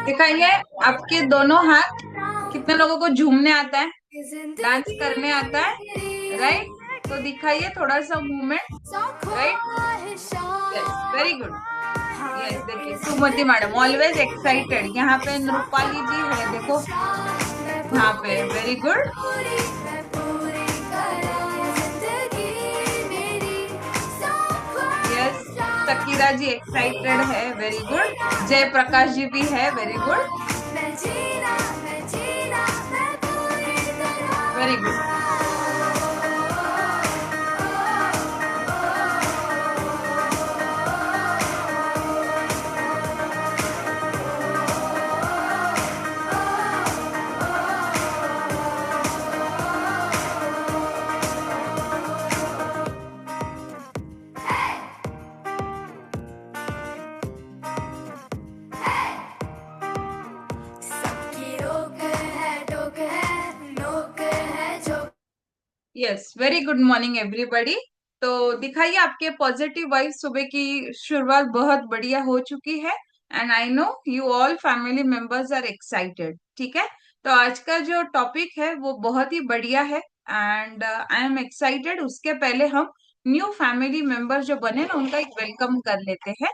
दिखाइए आपके दोनों हाथ। कितने लोगों को झूमने आता है, डांस करने आता है, राइट? तो दिखाइए थोड़ा सा movement. Right, yes, very good. Yes, देखिए सुमति मैडम ऑलवेज एक्साइटेड। यहाँ पे नृपाली जी है, देखो यहाँ पे, वेरी गुड। यस, शकीरा जी एक्साइटेड है, वेरी गुड। जय प्रकाश जी भी है, very good, very good. Yes, very good morning everybody. तो दिखाइए आपके पॉजिटिव वाइब सुबह की शुरुआत बहुत बढ़िया हो चुकी है। And I know you all family members are excited. ठीक है, तो आज का जो टॉपिक है वो बहुत ही बढ़िया है एंड आई एम एक्साइटेड। उसके पहले हम न्यू फैमिली मेंबर जो बने ना उनका एक वेलकम कर लेते हैं।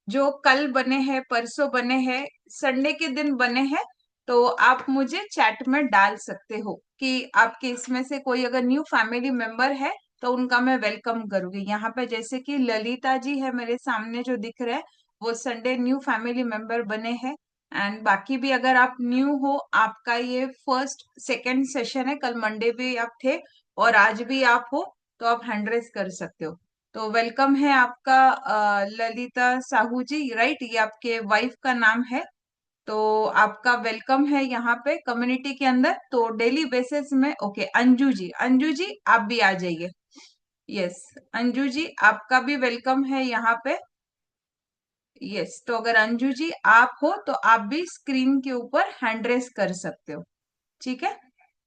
जो कल बने हैं, परसों बने हैं, संडे के दिन बने हैं, तो आप मुझे चैट में डाल सकते हो कि आपके इसमें से कोई अगर न्यू फैमिली मेंबर है तो उनका मैं वेलकम करूंगी। यहाँ पे जैसे कि ललिता जी है मेरे सामने जो दिख रहे हैं, वो संडे न्यू फैमिली मेंबर बने हैं। एंड बाकी भी अगर आप न्यू हो, आपका ये फर्स्ट सेकंड सेशन है, कल मंडे भी आप थे और आज भी आप हो, तो आप हैंड रेज कर सकते हो। तो वेलकम है आपका ललिता साहू जी, राइट? ये आपके वाइफ का नाम है। तो आपका वेलकम है यहाँ पे कम्युनिटी के अंदर। तो डेली बेसिस में, ओके, अंजू जी, अंजू जी आप भी आ जाइए। यस, अंजू जी आपका भी वेलकम है यहाँ पे। यस, तो अगर अंजू जी आप हो तो आप भी स्क्रीन के ऊपर हैंड रेस कर सकते हो। ठीक है,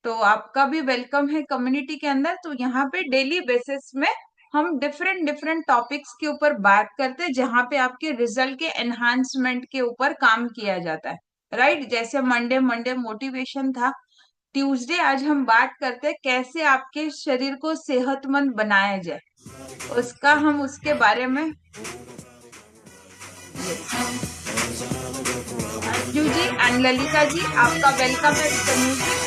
तो आपका भी वेलकम है कम्युनिटी के अंदर। तो यहाँ पे डेली बेसिस में हम डिफरेंट डिफरेंट टॉपिक्स के ऊपर बात करते हैं जहाँ पे आपके रिजल्ट के एनहांसमेंट के ऊपर काम किया जाता है, राइट? जैसे मंडे मंडे मोटिवेशन था, ट्यूसडे आज हम बात करते हैं कैसे आपके शरीर को सेहतमंद बनाया जाए, उसका हम उसके बारे में। अंजू जी एंड ललिता जी आपका वेलकम है कम्युनिटी।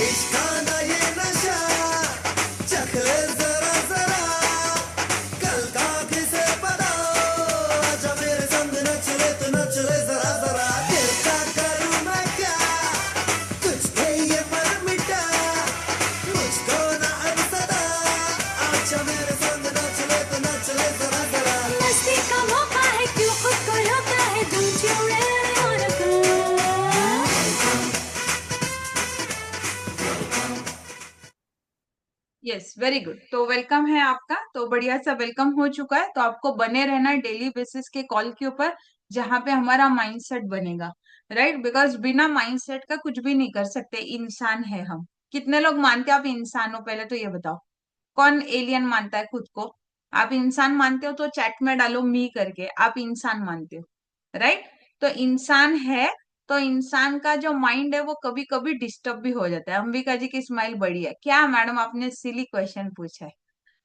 इश्काना ये नशा चखले जरा जरा कल का किसे पता आजा मेरे संग नचले तो नचले जरा जरा दिल का करूं मैं क्या तुझ पे ये मर मिटा मुझको ना अब सदा आजा मेरे संग नचले तो नचले जरा जरा मस्ती का मौका है क्यों खुद को रोका है don't you really wanna go yes, very good. तो वेलकम है आपका, तो बढ़िया सा वेलकम हो चुका है। तो आपको बने रहना है डेली बेसिस के कॉल के ऊपर जहां पे हमारा माइंडसेट बनेगा, राइट? बिकॉज बिना माइंडसेट का कुछ भी नहीं कर सकते, इंसान है हम। कितने लोग मानते हो आप इंसान हो? पहले तो ये बताओ, कौन एलियन मानता है खुद को? आप इंसान मानते हो तो चैट में डालो मी करके, आप इंसान मानते हो, राइट? तो इंसान है, तो इंसान का जो माइंड है वो कभी कभी डिस्टर्ब भी हो जाता है। अंबिका जी की स्माइल बड़ी है, क्या मैडम आपने सिली क्वेश्चन पूछा है,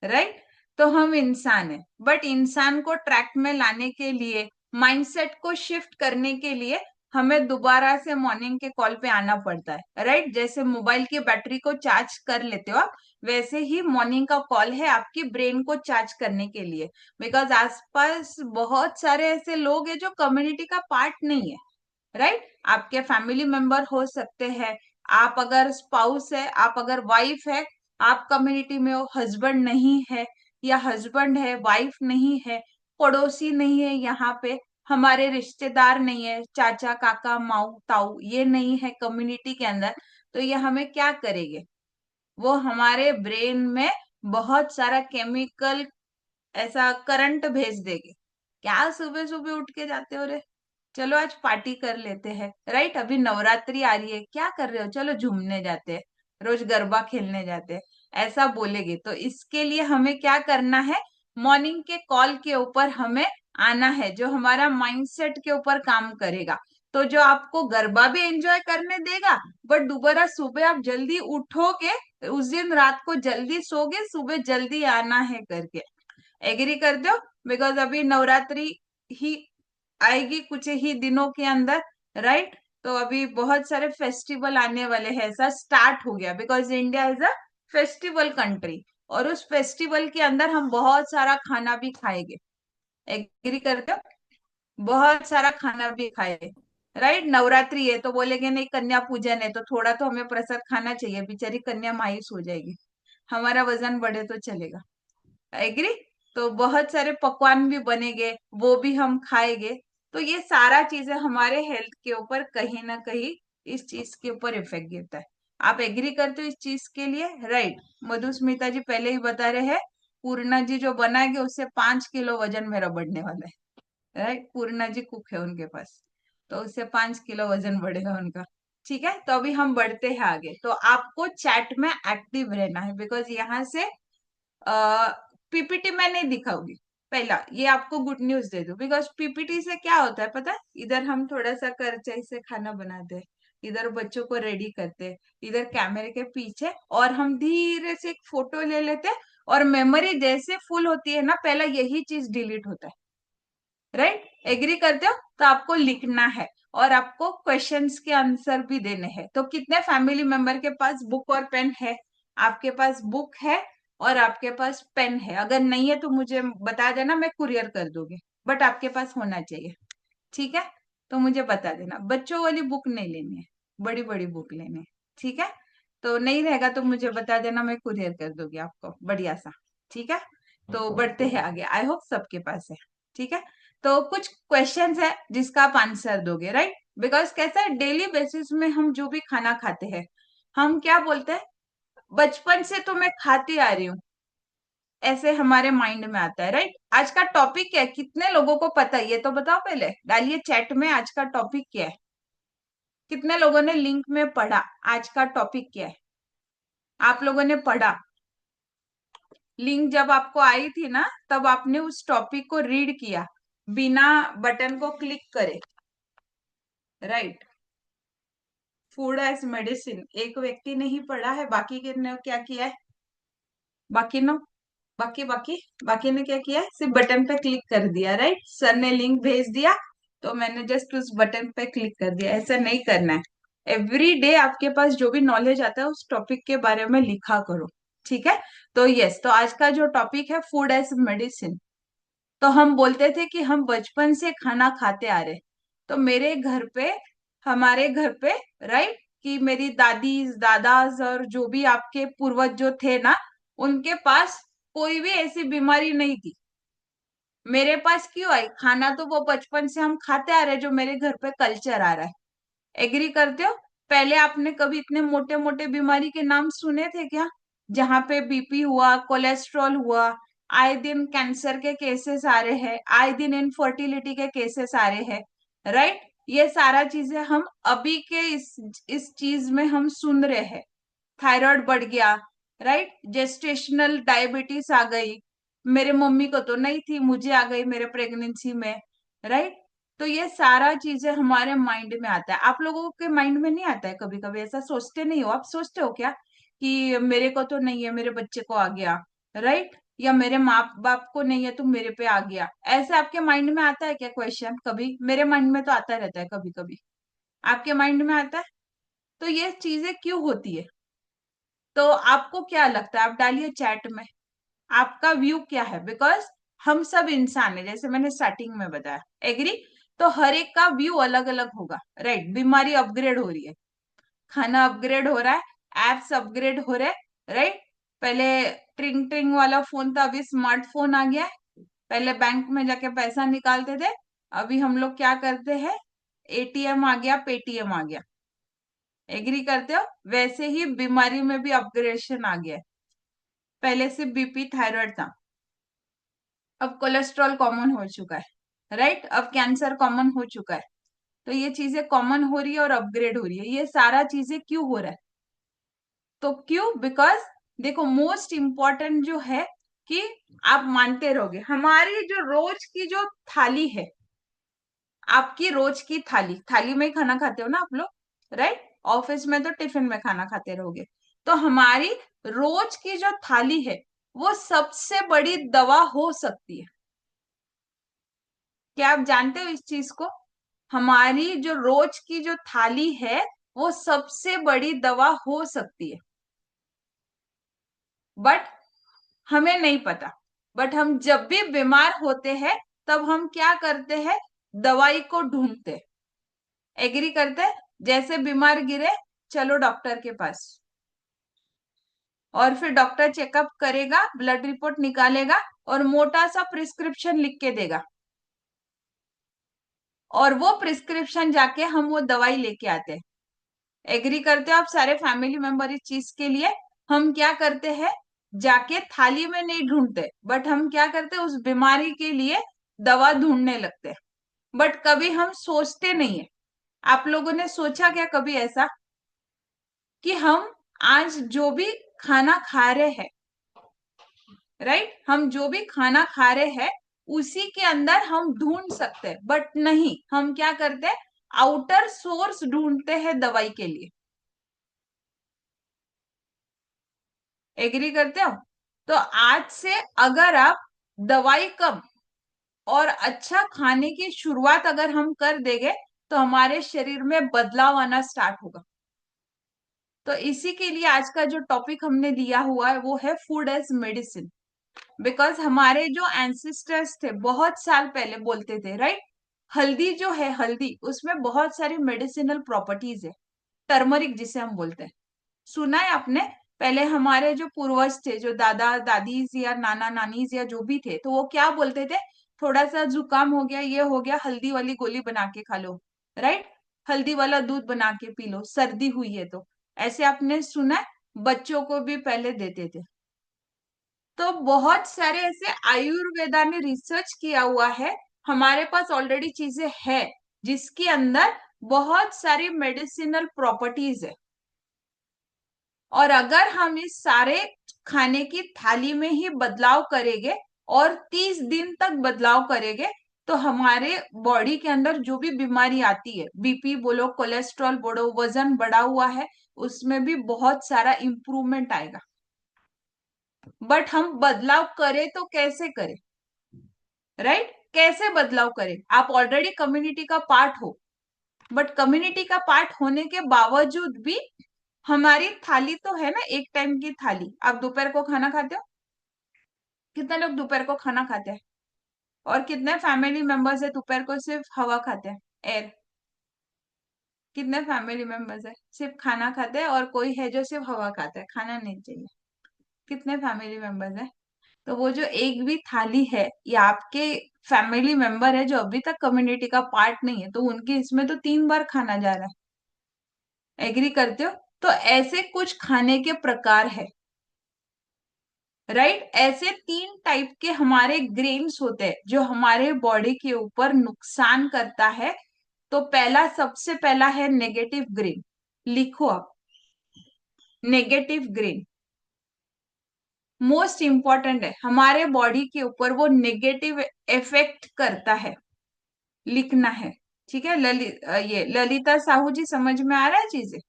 राइट? तो हम इंसान है, बट इंसान को ट्रैक में लाने के लिए, माइंडसेट को शिफ्ट करने के लिए हमें दोबारा से मॉर्निंग के कॉल पे आना पड़ता है, राइट? जैसे मोबाइल की बैटरी को चार्ज कर लेते हो आप, वैसे ही मॉर्निंग का कॉल है आपकी ब्रेन को चार्ज करने के लिए। बिकॉज आसपास बहुत सारे ऐसे लोग हैं जो कम्युनिटी का पार्ट नहीं है, राइट? आपके फैमिली मेंबर हो सकते हैं, आप अगर स्पाउस है, आप अगर वाइफ है, आप कम्युनिटी में हो, हस्बैंड नहीं है, या हस्बैंड है वाइफ नहीं है, पड़ोसी नहीं है, यहाँ पे हमारे रिश्तेदार नहीं है, चाचा काका माऊ ताऊ ये नहीं है कम्युनिटी के अंदर, तो ये हमें क्या करेंगे? वो हमारे ब्रेन में बहुत सारा केमिकल, ऐसा करंट भेज देंगे। क्या सुबह सुबह उठ के जाते हो रे, चलो आज पार्टी कर लेते हैं, राइट? अभी नवरात्रि आ रही है, क्या कर रहे हो, चलो झूमने जाते हैं, रोज गरबा खेलने जाते हैं, ऐसा बोलेगे। तो इसके लिए हमें क्या करना है? मॉर्निंग के कॉल के ऊपर हमें आना है, जो हमारा माइंडसेट के ऊपर काम करेगा, तो जो आपको गरबा भी एंजॉय करने देगा, बट दोबारा सुबह आप जल्दी उठोगे, उस दिन रात को जल्दी सोगे, सुबह जल्दी आना है करके। एग्री करते हो? बिकॉज अभी नवरात्रि ही आएगी कुछ ही दिनों के अंदर, राइट? तो अभी बहुत सारे फेस्टिवल आने वाले हैं, ऐसा स्टार्ट हो गया, because India is a festival country, और उस फेस्टिवल के अंदर हम बहुत सारा खाना भी खाएंगे। एग्री करते हो? बहुत सारा खाना भी खाए, राइट? नवरात्रि है तो बोलेंगे नहीं, कन्या पूजन है तो थोड़ा तो हमें प्रसाद खाना चाहिए, बेचारी कन्या मायूस हो जाएगी, हमारा वजन बढ़े तो चलेगा। एग्री? तो बहुत सारे पकवान भी बनेंगे, वो भी हम खाएंगे। तो ये सारा चीजें हमारे हेल्थ के ऊपर कहीं ना कहीं इस चीज के ऊपर इफेक्ट गिरता है। आप एग्री करते हो इस चीज के लिए, राइट? मधुस्मिता जी पहले ही बता रहे हैं, पूर्णा जी जो बनाएंगे उससे 5 किलो वजन मेरा बढ़ने वाला है, राइट? पूर्णा जी कुक है उनके पास, तो उससे 5 किलो वजन बढ़ेगा उनका। ठीक है, तो अभी हम बढ़ते हैं आगे। तो आपको चैट में एक्टिव रहना है, बिकॉज यहाँ से पीपीटी में नहीं दिखाऊंगी। पहला ये आपको गुड न्यूज दे दूं, बिकॉज पीपीटी से क्या होता है पता है? इधर हम थोड़ा सा करचाई से खाना बनाते हैं, इधर बच्चों को रेडी करते हैं, इधर कैमरे के पीछे, और हम धीरे से एक फोटो ले लेते हैं, और मेमोरी जैसे फुल होती है ना, पहला यही चीज डिलीट होता है, राइट? एग्री करते हो? तो आपको लिखना है, और आपको क्वेश्चंस के आंसर भी देने हैं। तो कितने फैमिली मेंबर के पास बुक और पेन है? आपके पास बुक है और आपके पास पेन है? अगर नहीं है तो मुझे बता देना, मैं कुरियर कर दूंगी, बट आपके पास होना चाहिए। ठीक है, तो मुझे बता देना। बच्चों वाली बुक नहीं लेनी है, बड़ी बड़ी बुक लेनी है। ठीक है, तो नहीं रहेगा तो मुझे बता देना, मैं कुरियर कर दूंगी आपको बढ़िया सा। ठीक है, तो बढ़ते हैं आगे, आई होप सबके पास है। ठीक है, तो कुछ क्वेश्चंस है जिसका आप आंसर दोगे, राइट? बिकॉज कैसा है, डेली बेसिस में हम जो भी खाना खाते हैं, हम क्या बोलते हैं, बचपन से तो मैं खाती आ रही हूँ, ऐसे हमारे माइंड में आता है, राइट? आज का टॉपिक क्या है, कितने लोगों को पता है ये तो बताओ, पहले डालिए चैट में आज का टॉपिक क्या है। कितने लोगों ने लिंक में पढ़ा आज का टॉपिक क्या है? आप लोगों ने पढ़ा? लिंक जब आपको आई थी ना, तब आपने उस टॉपिक को रीड किया बिना बटन को क्लिक करे, राइट? फूड एज मेडिसिन एक व्यक्ति ने ही पढ़ा है, बाकी के ने क्या किया है? बाकी नो बाकी बाकी बाकी ने क्या किया है? सिर्फ बटन पे क्लिक कर दिया, राइट? सर ने लिंक भेज दिया तो मैंने जस्ट उस बटन पे क्लिक कर दिया। ऐसा नहीं करना है। एवरी डे आपके पास जो भी नॉलेज आता है उस टॉपिक के बारे में लिखा करो। ठीक है, तो यस, तो आज का जो टॉपिक है फूड एज मेडिसिन। तो हम बोलते थे कि हम बचपन से खाना खाते आ रहे। तो मेरे घर पे, हमारे घर पे, राइट, कि मेरी दादी दादाज और जो भी आपके पूर्वज जो थे ना, उनके पास कोई भी ऐसी बीमारी नहीं थी। मेरे पास क्यों आई? खाना तो वो बचपन से हम खाते आ रहे, जो मेरे घर पे कल्चर आ रहा है। एग्री करते हो? पहले आपने कभी इतने मोटे मोटे बीमारी के नाम सुने थे क्या? जहाँ पे बीपी हुआ, कोलेस्ट्रॉल हुआ, आए दिन कैंसर के केसेस आ रहे हैं, आए दिन इनफर्टिलिटी के केसेस आ रहे हैं, राइट? ये सारा चीजें हम अभी के इस चीज में हम सुन रहे हैं। थायराइड बढ़ गया, राइट? जेस्टेशनल डायबिटीज आ गई, मेरे मम्मी को तो नहीं थी, मुझे आ गई मेरे प्रेगनेंसी में, राइट? तो ये सारा चीजें हमारे माइंड में आता है। आप लोगों के माइंड में नहीं आता है? कभी कभी ऐसा सोचते नहीं हो? आप सोचते हो क्या कि मेरे को तो नहीं है, मेरे बच्चे को आ गया, राइट? या मेरे माँ बाप को नहीं है तो मेरे पे आ गया? ऐसे आपके माइंड में आता है क्या क्वेश्चन? कभी मेरे माइंड में तो आता रहता है, कभी कभी आपके माइंड में आता है। तो ये चीजें क्यों होती है? तो आपको क्या लगता है? आप डालिए चैट में, आपका व्यू क्या है? बिकॉज हम सब इंसान है, जैसे मैंने स्टार्टिंग में बताया। एग्री? तो हर एक का व्यू अलग अलग होगा, राइट? बीमारी अपग्रेड हो रही है, खाना अपग्रेड हो रहा है, एप्स अपग्रेड हो रहे हैं, राइट? पहले ट्रिंग ट्रिंग वाला फोन था, अभी स्मार्टफोन आ गया है। पहले बैंक में जाके पैसा निकालते थे, अभी हम लोग क्या करते हैं? एटीएम आ गया, पेटीएम आ गया। एग्री करते हो? वैसे ही बीमारी में भी अपग्रेडेशन आ गया है। पहले सिर्फ बीपी थायराइड था, अब कोलेस्ट्रॉल कॉमन हो चुका है, राइट? अब कैंसर कॉमन हो चुका है। तो ये चीजें कॉमन हो रही है और अपग्रेड हो रही है। ये सारा चीजें क्यों हो रहा है? तो क्यों? बिकॉज देखो, मोस्ट इम्पॉर्टेंट जो है कि आप मानते रहोगे, हमारी जो रोज की जो थाली है, आपकी रोज की थाली, थाली में ही खाना खाते हो ना आप लोग, राइट? ऑफिस में तो टिफिन में खाना खाते रहोगे। तो हमारी रोज की जो थाली है वो सबसे बड़ी दवा हो सकती है। क्या आप जानते हो इस चीज को? हमारी जो रोज की जो थाली है वो सबसे बड़ी दवा हो सकती है, बट हमें नहीं पता। बट हम जब भी बीमार होते हैं तब हम क्या करते हैं? दवाई को ढूंढते हैं। एग्री करते हैं? जैसे बीमार गिरे, चलो डॉक्टर के पास, और फिर डॉक्टर चेकअप करेगा, ब्लड रिपोर्ट निकालेगा और मोटा सा प्रिस्क्रिप्शन लिख के देगा, और वो प्रिस्क्रिप्शन जाके हम वो दवाई लेके आते हैं। एग्री करते हो आप सारे फैमिली मेंबर इस चीज के लिए? हम क्या करते हैं? जाके थाली में नहीं ढूंढते, बट हम क्या करते हैं? उस बीमारी के लिए दवा ढूंढने लगते हैं। बट कभी हम सोचते नहीं है। आप लोगों ने सोचा क्या कभी ऐसा कि हम आज जो भी खाना खा रहे हैं, राइट, हम जो भी खाना खा रहे हैं उसी के अंदर हम ढूंढ सकते हैं, बट नहीं, हम क्या करते हैं? आउटर सोर्स ढूंढते हैं दवाई के लिए। एग्री करते हो? तो आज से अगर आप दवाई कम और अच्छा खाने की शुरुआत अगर हम कर देंगे तो हमारे शरीर में बदलाव आना स्टार्ट होगा। तो इसी के लिए आज का जो टॉपिक हमने लिया हुआ है वो है फूड एज मेडिसिन। बिकॉज हमारे जो एंसेस्टर्स थे बहुत साल पहले बोलते थे, राइट, हल्दी जो है, हल्दी उसमें बहुत सारी मेडिसिनल प्रॉपर्टीज है। टर्मरिक जिसे हम बोलते हैं, सुना है आपने? पहले हमारे जो पूर्वज थे, जो दादा दादीज या नाना नानीज या जो भी थे, तो वो क्या बोलते थे? थोड़ा सा जुकाम हो गया, ये हो गया, हल्दी वाली गोली बना के खा लो, राइट, हल्दी वाला दूध बना के पी लो, सर्दी हुई है तो। ऐसे आपने सुना है? बच्चों को भी पहले देते थे। तो बहुत सारे ऐसे आयुर्वेदा ने रिसर्च किया हुआ है, हमारे पास ऑलरेडी चीजें है जिसके अंदर बहुत सारी मेडिसिनल प्रॉपर्टीज है। और अगर हम इस सारे खाने की थाली में ही बदलाव करेंगे और 30 दिन तक बदलाव करेंगे, तो हमारे बॉडी के अंदर जो भी बीमारी आती है, बीपी बोलो, कोलेस्ट्रॉल बोलो, वजन बढ़ा हुआ है, उसमें भी बहुत सारा इंप्रूवमेंट आएगा। बट हम बदलाव करें तो कैसे करें? राइट, कैसे बदलाव करें? आप ऑलरेडी कम्युनिटी का पार्ट हो, बट कम्युनिटी का पार्ट होने के बावजूद भी हमारी थाली तो है ना, एक टाइम की थाली। आप दोपहर को खाना खाते हो? कितने लोग दोपहर को खाना खाते हैं? और कितने फैमिली मेंबर्स है दोपहर को सिर्फ हवा खाते हैं, एयर? कितने फैमिली मेंबर्स है सिर्फ खाना खाते हैं, और कोई है जो सिर्फ हवा खाता है, खाना नहीं चाहिए? कितने फैमिली मेंबर्स है? तो वो जो एक भी थाली है, ये आपके फैमिली मेंबर है जो अभी तक कम्युनिटी का पार्ट नहीं है, तो उनके इसमें तो 3 बार खाना जा रहा है। एग्री करते हो? तो ऐसे कुछ खाने के प्रकार है, राइट। ऐसे 3 टाइप के हमारे ग्रेन्स होते हैं जो हमारे बॉडी के ऊपर नुकसान करता है। तो पहला, सबसे पहला है नेगेटिव ग्रेन। लिखो आप, नेगेटिव ग्रेन मोस्ट इंपॉर्टेंट है हमारे बॉडी के ऊपर, वो नेगेटिव इफेक्ट करता है, लिखना है। ठीक है, ये ललिता साहू जी, समझ में आ रहा है चीजें?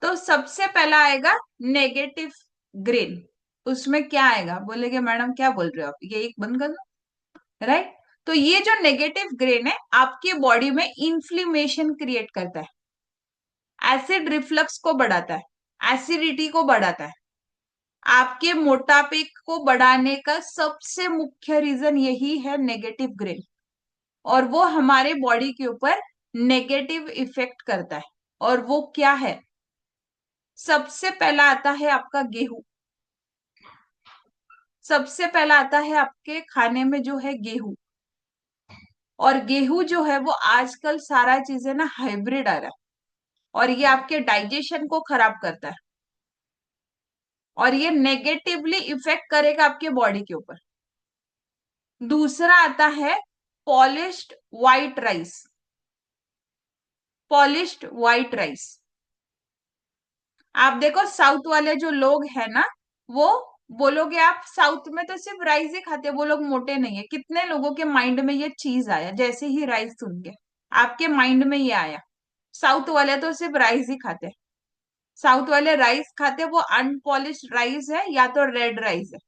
तो सबसे पहला आएगा नेगेटिव ग्रेन। उसमें क्या आएगा? बोलेगे मैडम क्या बोल रहे हो आप, ये एक बंद कर दो, राइट। तो ये जो नेगेटिव ग्रेन है आपके बॉडी में इंफ्लेमेशन क्रिएट करता है, एसिड रिफ्लक्स को बढ़ाता है, एसिडिटी को बढ़ाता है। आपके मोटापे को बढ़ाने का सबसे मुख्य रीजन यही है, नेगेटिव ग्रेन। और वो हमारे बॉडी के ऊपर नेगेटिव इफेक्ट करता है। और वो क्या है? सबसे पहला आता है आपका गेहूं। सबसे पहला आता है आपके खाने में जो है गेहूं। और गेहूं जो है वो आजकल सारा चीजें ना हाइब्रिड आ रहा है, और ये आपके डाइजेशन को खराब करता है, और ये नेगेटिवली इफेक्ट करेगा आपके बॉडी के ऊपर। दूसरा आता है polished white rice. Polished white rice, आप देखो साउथ वाले जो लोग हैं ना, वो बोलोगे आप साउथ में तो सिर्फ राइस ही खाते हैं, वो लोग मोटे नहीं है। कितने लोगों के माइंड में ये चीज आया जैसे ही राइस सुन के? आपके माइंड में ये आया, साउथ वाले तो सिर्फ राइस ही खाते हैं। साउथ वाले राइस खाते हैं, वो अनपॉलिश्ड राइस है या तो रेड राइस है।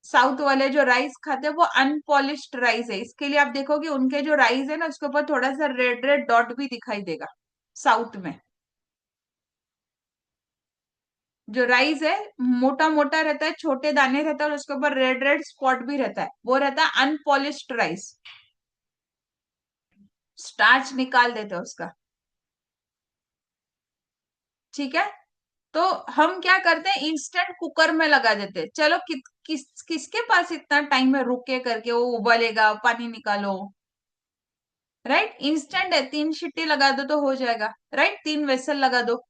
साउथ वाले जो राइस खाते हैं वो अनपॉलिश्ड राइस है, इसके लिए आप देखोगे उनके जो राइस है ना उसके ऊपर थोड़ा सा रेड रेड डॉट भी दिखाई देगा साउथ में। जो राइस है मोटा मोटा रहता है, छोटे दाने रहता है और उसके ऊपर रेड रेड स्पॉट भी रहता है, वो रहता है अनपॉलिश्ड राइस। स्टार्च निकाल देते हैं उसका। ठीक है, तो हम क्या करते हैं, इंस्टेंट कुकर में लगा देते हैं। चलो किसके पास इतना टाइम है रुक के करके, वो उबलेगा पानी निकालो। राइट, इंस्टेंट है, 3 सीटी लगा दो तो हो जाएगा। राइट, 3 वेसल लगा दो।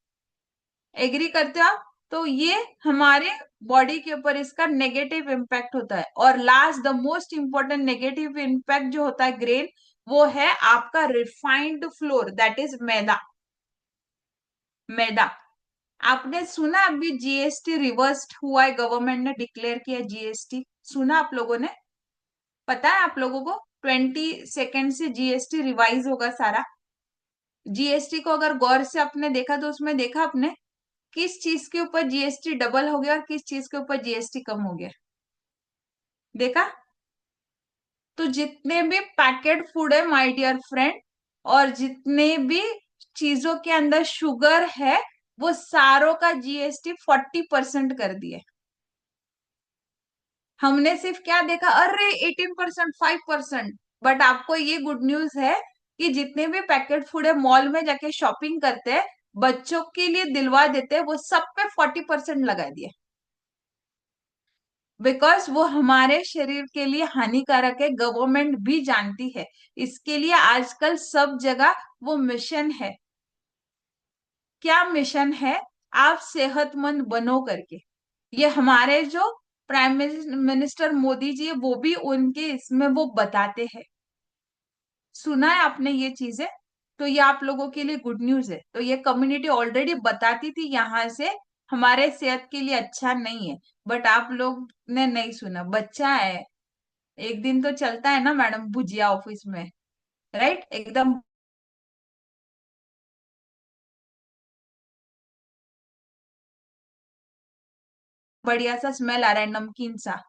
एग्री करते हो आप? तो ये हमारे बॉडी के ऊपर इसका नेगेटिव इम्पैक्ट होता है। और last the most important negative impact जो होता है ग्रेन, वो है आपका रिफाइंड फ्लोर, दैट इज मैदा। मैदा, आपने सुना अभी जीएसटी रिवर्स्ड हुआ है, गवर्नमेंट ने डिक्लेयर किया जीएसटी, सुना आप लोगों ने? पता है आप लोगों को 22 से जीएसटी रिवाइज होगा सारा। जीएसटी को अगर गौर से आपने देखा तो उसमें देखा आपने किस चीज के ऊपर जीएसटी डबल हो गया और किस चीज के ऊपर जीएसटी कम हो गया? देखा? तो जितने भी पैकेट फूड है माय डियर फ्रेंड, और जितने भी चीजों के अंदर शुगर है, वो सारों का जीएसटी 40% कर दिया। हमने सिर्फ क्या देखा, अरे 18%, 5%। बट आपको ये गुड न्यूज है कि जितने भी पैकेट फूड है मॉल में जाके शॉपिंग करते हैं, बच्चों के लिए दिलवा देते हैं, वो सब पे 40% लगा दिए। बिकॉज वो हमारे शरीर के लिए हानिकारक है, गवर्नमेंट भी जानती है। इसके लिए आजकल सब जगह वो मिशन है। क्या मिशन है? आप सेहतमंद बनो करके। ये हमारे जो प्राइम मिनिस्टर मोदी जी है वो भी उनके इसमें वो बताते हैं। सुना है आपने ये चीजें? तो ये आप लोगों के लिए गुड न्यूज है। तो ये कम्युनिटी ऑलरेडी बताती थी यहाँ से हमारे सेहत के लिए अच्छा नहीं है, बट आप लोग ने नहीं सुना। बच्चा है, एक दिन तो चलता है ना मैडम भुजिया ऑफिस में। राइट, एकदम बढ़िया सा स्मेल आ रहा है, नमकीन सा।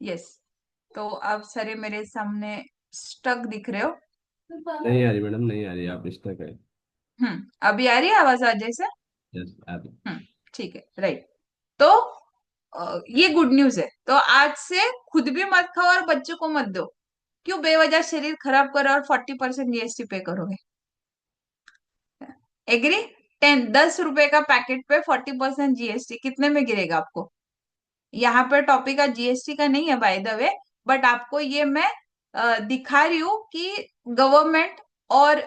यस, तो अब सरे मेरे सामने स्टक दिख रहे हो। नहीं आ रही मैडम, नहीं आ रही, आप इस तक है। अभी आ रही है आवाज आज जैसे? यस आ रही। हम्म, ठीक है। राइट, तो ये गुड न्यूज है। तो आज से खुद भी मत खाओ और बच्चों को मत दो। क्यों बेवजह शरीर खराब करो और 40% जीएसटी पे करोगे? एग्री? 10 रुपए का पैकेट पे 40% जीएसटी कितने में गिरेगा आपको? यहाँ पर टॉपिक का जीएसटी का नहीं है बाय द वे, बट आपको ये मैं दिखा रही हूँ कि गवर्नमेंट और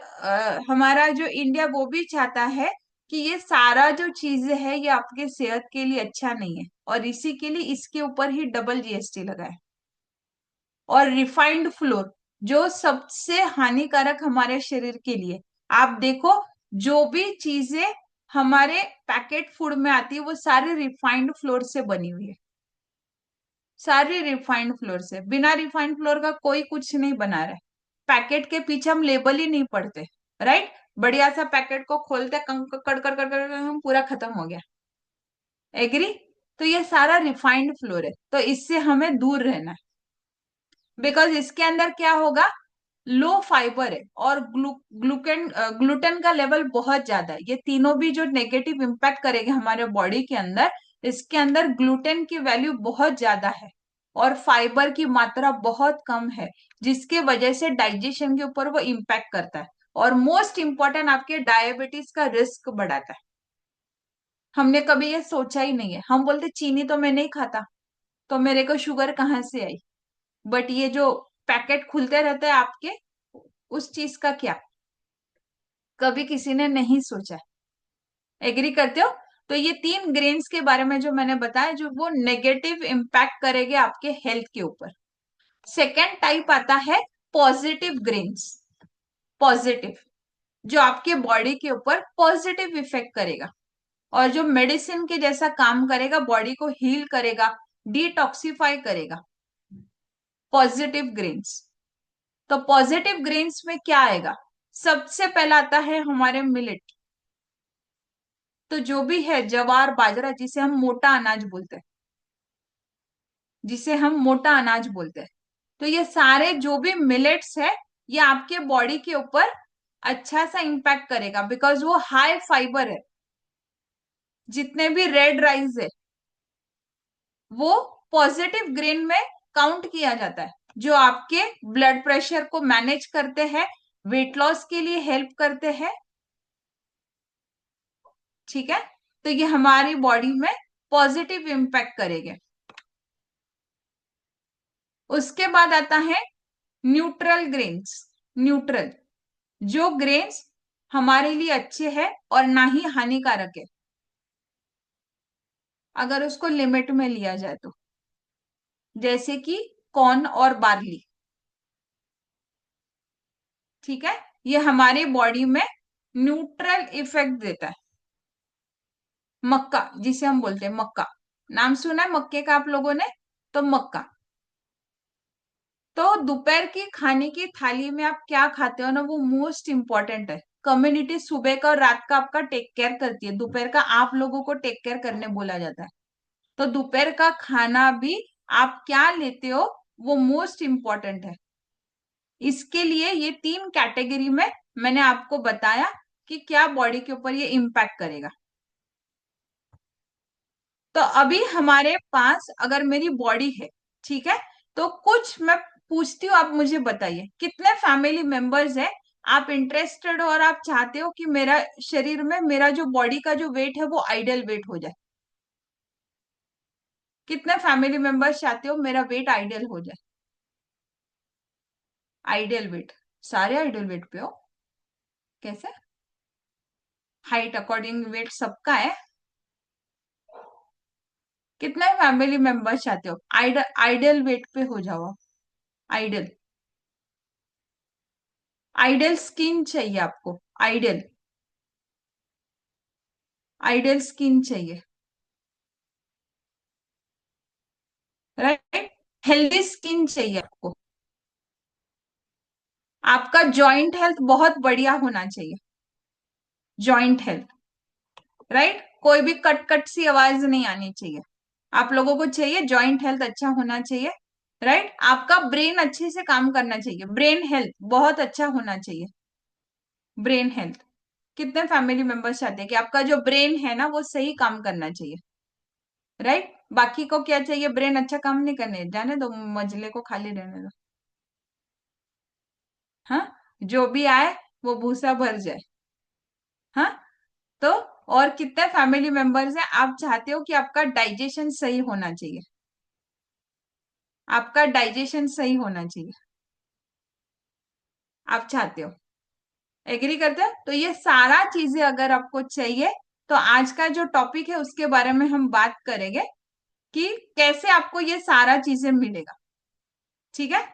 हमारा जो इंडिया वो भी चाहता है कि ये सारा जो चीजें है ये आपके सेहत के लिए अच्छा नहीं है, और इसी के लिए इसके ऊपर ही डबल जीएसटी लगा है। और रिफाइंड फ्लोर जो सबसे हानिकारक हमारे शरीर के लिए। आप देखो, जो भी चीजें हमारे पैकेट फूड में आती है वो सारे रिफाइंड फ्लोर से बनी हुई है। सारे रिफाइंड फ्लोर से, बिना रिफाइंड फ्लोर का कोई कुछ नहीं बना रहा है। पैकेट के पीछे हम लेबल ही नहीं पढ़ते। राइट, बढ़िया सा पैकेट को खोलते कड़ कर कर कर पूरा खत्म हो गया। एग्री? तो ये सारा रिफाइंड फ्लोर है, तो इससे हमें दूर रहना है। बिकॉज इसके अंदर क्या होगा, लो फाइबर है और ग्लूटेन का लेवल बहुत ज्यादा है। ये तीनों भी जो नेगेटिव इम्पैक्ट करेंगे हमारे बॉडी के अंदर, इसके अंदर ग्लूटेन की वैल्यू बहुत ज्यादा है और फाइबर की मात्रा बहुत कम है, जिसके वजह से डाइजेशन के ऊपर वो इम्पैक्ट करता है। और मोस्ट इंपॉर्टेंट, आपके डायबिटीज का रिस्क बढ़ाता है। हमने कभी ये सोचा ही नहीं है, हम बोलते चीनी तो मैं नहीं खाता तो मेरे को शुगर कहाँ से आई। बट ये जो पैकेट खुलते रहते हैं आपके, उस चीज का क्या कभी किसी ने नहीं सोचा। एग्री करते हो? तो ये 3 ग्रेन्स के बारे में जो मैंने बताया, जो वो नेगेटिव इम्पैक्ट करेंगे आपके हेल्थ के ऊपर। सेकेंड टाइप आता है पॉजिटिव ग्रेन्स, पॉजिटिव, जो आपके बॉडी के ऊपर पॉजिटिव इफेक्ट करेगा और जो मेडिसिन के जैसा काम करेगा, बॉडी को हील करेगा, डिटॉक्सिफाई करेगा, पॉजिटिव ग्रेन्स। तो पॉजिटिव ग्रेन्स में क्या आएगा? सबसे पहला आता है हमारे मिलेट। तो जो भी है जवार बाजरा, जिसे हम मोटा अनाज बोलते हैं, जिसे हम मोटा अनाज बोलते हैं, तो ये सारे जो भी मिलेट्स है, ये आपके बॉडी के ऊपर अच्छा सा इंपैक्ट करेगा, बिकॉज वो हाई फाइबर है। जितने भी रेड राइस है वो पॉजिटिव ग्रेन में काउंट किया जाता है, जो आपके ब्लड प्रेशर को मैनेज करते हैं, वेट लॉस के लिए हेल्प करते हैं। ठीक है, तो ये हमारी बॉडी में पॉजिटिव इम्पैक्ट करेंगे। उसके बाद आता है न्यूट्रल ग्रेन्स। न्यूट्रल, जो ग्रेन्स हमारे लिए अच्छे हैं और ना ही हानिकारक है, अगर उसको लिमिट में लिया जाए तो, जैसे कि कॉर्न और बार्ली। ठीक है, ये हमारी बॉडी में न्यूट्रल इफेक्ट देता है। मक्का, जिसे हम बोलते हैं मक्का, नाम सुना है मक्के का आप लोगों ने? तो मक्का, तो दोपहर की खाने की थाली में आप क्या खाते हो ना, वो मोस्ट इंपॉर्टेंट है। कम्युनिटी सुबह का और रात का आपका टेक केयर करती है, दोपहर का आप लोगों को टेक केयर करने बोला जाता है। तो दोपहर का खाना भी आप क्या लेते हो, वो मोस्ट इंपॉर्टेंट है। इसके लिए ये 3 कैटेगरी में मैंने आपको बताया कि क्या बॉडी के ऊपर ये इम्पैक्ट करेगा। तो अभी हमारे पास अगर मेरी बॉडी है, ठीक है, तो कुछ मैं पूछती हूँ, आप मुझे बताइए कितने फैमिली मेंबर्स है, आप इंटरेस्टेड हो और आप चाहते हो कि मेरा शरीर में मेरा जो बॉडी का जो वेट है वो आइडियल वेट हो जाए? कितने फैमिली मेंबर्स चाहते हो मेरा वेट आइडियल हो जाए? आइडियल वेट, सारे आइडियल वेट पे हो? कैसे? हाइट अकॉर्डिंग वेट सबका है। कितने फैमिली मेंबर्स चाहते हो आइडियल वेट पे हो जाओ आप? आइडियल, आइडियल स्किन चाहिए आपको, आइडियल, आइडियल स्किन चाहिए, राइट? हेल्दी स्किन चाहिए आपको, आपका जॉइंट हेल्थ बहुत बढ़िया होना चाहिए, जॉइंट हेल्थ, राइट? कोई भी कट कट सी आवाज नहीं आनी चाहिए, आप लोगों को चाहिए जॉइंट हेल्थ अच्छा होना चाहिए, राइट? आपका ब्रेन अच्छे से काम करना चाहिए, ब्रेन हेल्थ बहुत अच्छा होना चाहिए, ब्रेन हेल्थ। कितने फैमिली मेंबर्स चाहते हैं कि आपका जो ब्रेन है ना वो सही काम करना चाहिए, राइट? बाकी को क्या चाहिए? ब्रेन अच्छा काम नहीं करने, जाने दो, मजले को खाली रहने दो। हाँ, जो भी आए वो भूसा भर जाए। हाँ, तो और कितने फैमिली मेंबर्स हैं आप चाहते हो कि आपका डाइजेशन सही होना चाहिए, आपका डाइजेशन सही होना चाहिए, आप चाहते हो? एग्री करते हो? तो ये सारा चीजें अगर आपको चाहिए, तो आज का जो टॉपिक है उसके बारे में हम बात करेंगे कि कैसे आपको ये सारा चीजें मिलेगा। ठीक है,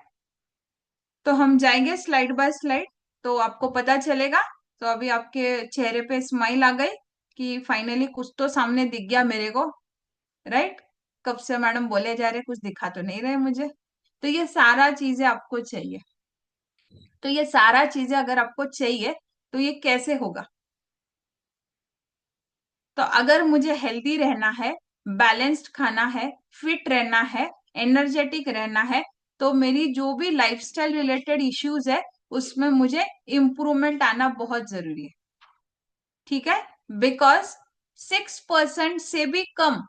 तो हम जाएंगे स्लाइड बाय स्लाइड, तो आपको पता चलेगा। तो अभी आपके चेहरे पे स्माइल आ गई कि फाइनली कुछ तो सामने दिख गया मेरे को, राइट? कब से मैडम बोले जा रहे, कुछ दिखा तो नहीं रहे मुझे। तो ये सारा चीजें आपको चाहिए, तो ये सारा चीजें अगर आपको चाहिए तो ये कैसे होगा? तो अगर मुझे हेल्दी रहना है, बैलेंस्ड खाना है, फिट रहना है, एनर्जेटिक रहना है, तो मेरी जो भी लाइफस्टाइल रिलेटेड इश्यूज है उसमें मुझे इम्प्रूवमेंट आना बहुत जरूरी है। ठीक है, बिकॉज 6% से भी कम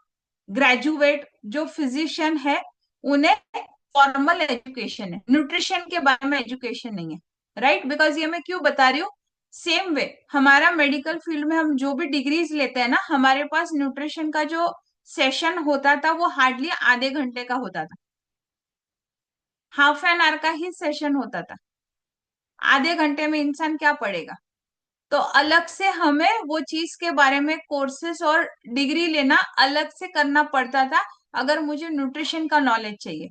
ग्रेजुएट जो फिजिशियन है, उन्हें फॉर्मल एजुकेशन है, न्यूट्रिशन के बारे में एजुकेशन नहीं है, राइट? बिकॉज ये मैं क्यों बता रही हूँ, सेम वे हमारा मेडिकल फील्ड में हम जो भी डिग्रीज लेते हैं ना, हमारे पास न्यूट्रिशन का जो सेशन होता था वो हार्डली आधे घंटे का होता था, हाफ एन आवर का ही सेशन होता था। आधे घंटे में इंसान क्या पढ़ेगा? तो अलग से हमें वो चीज के बारे में कोर्सेस और डिग्री लेना अलग से करना पड़ता था, अगर मुझे न्यूट्रिशन का नॉलेज चाहिए।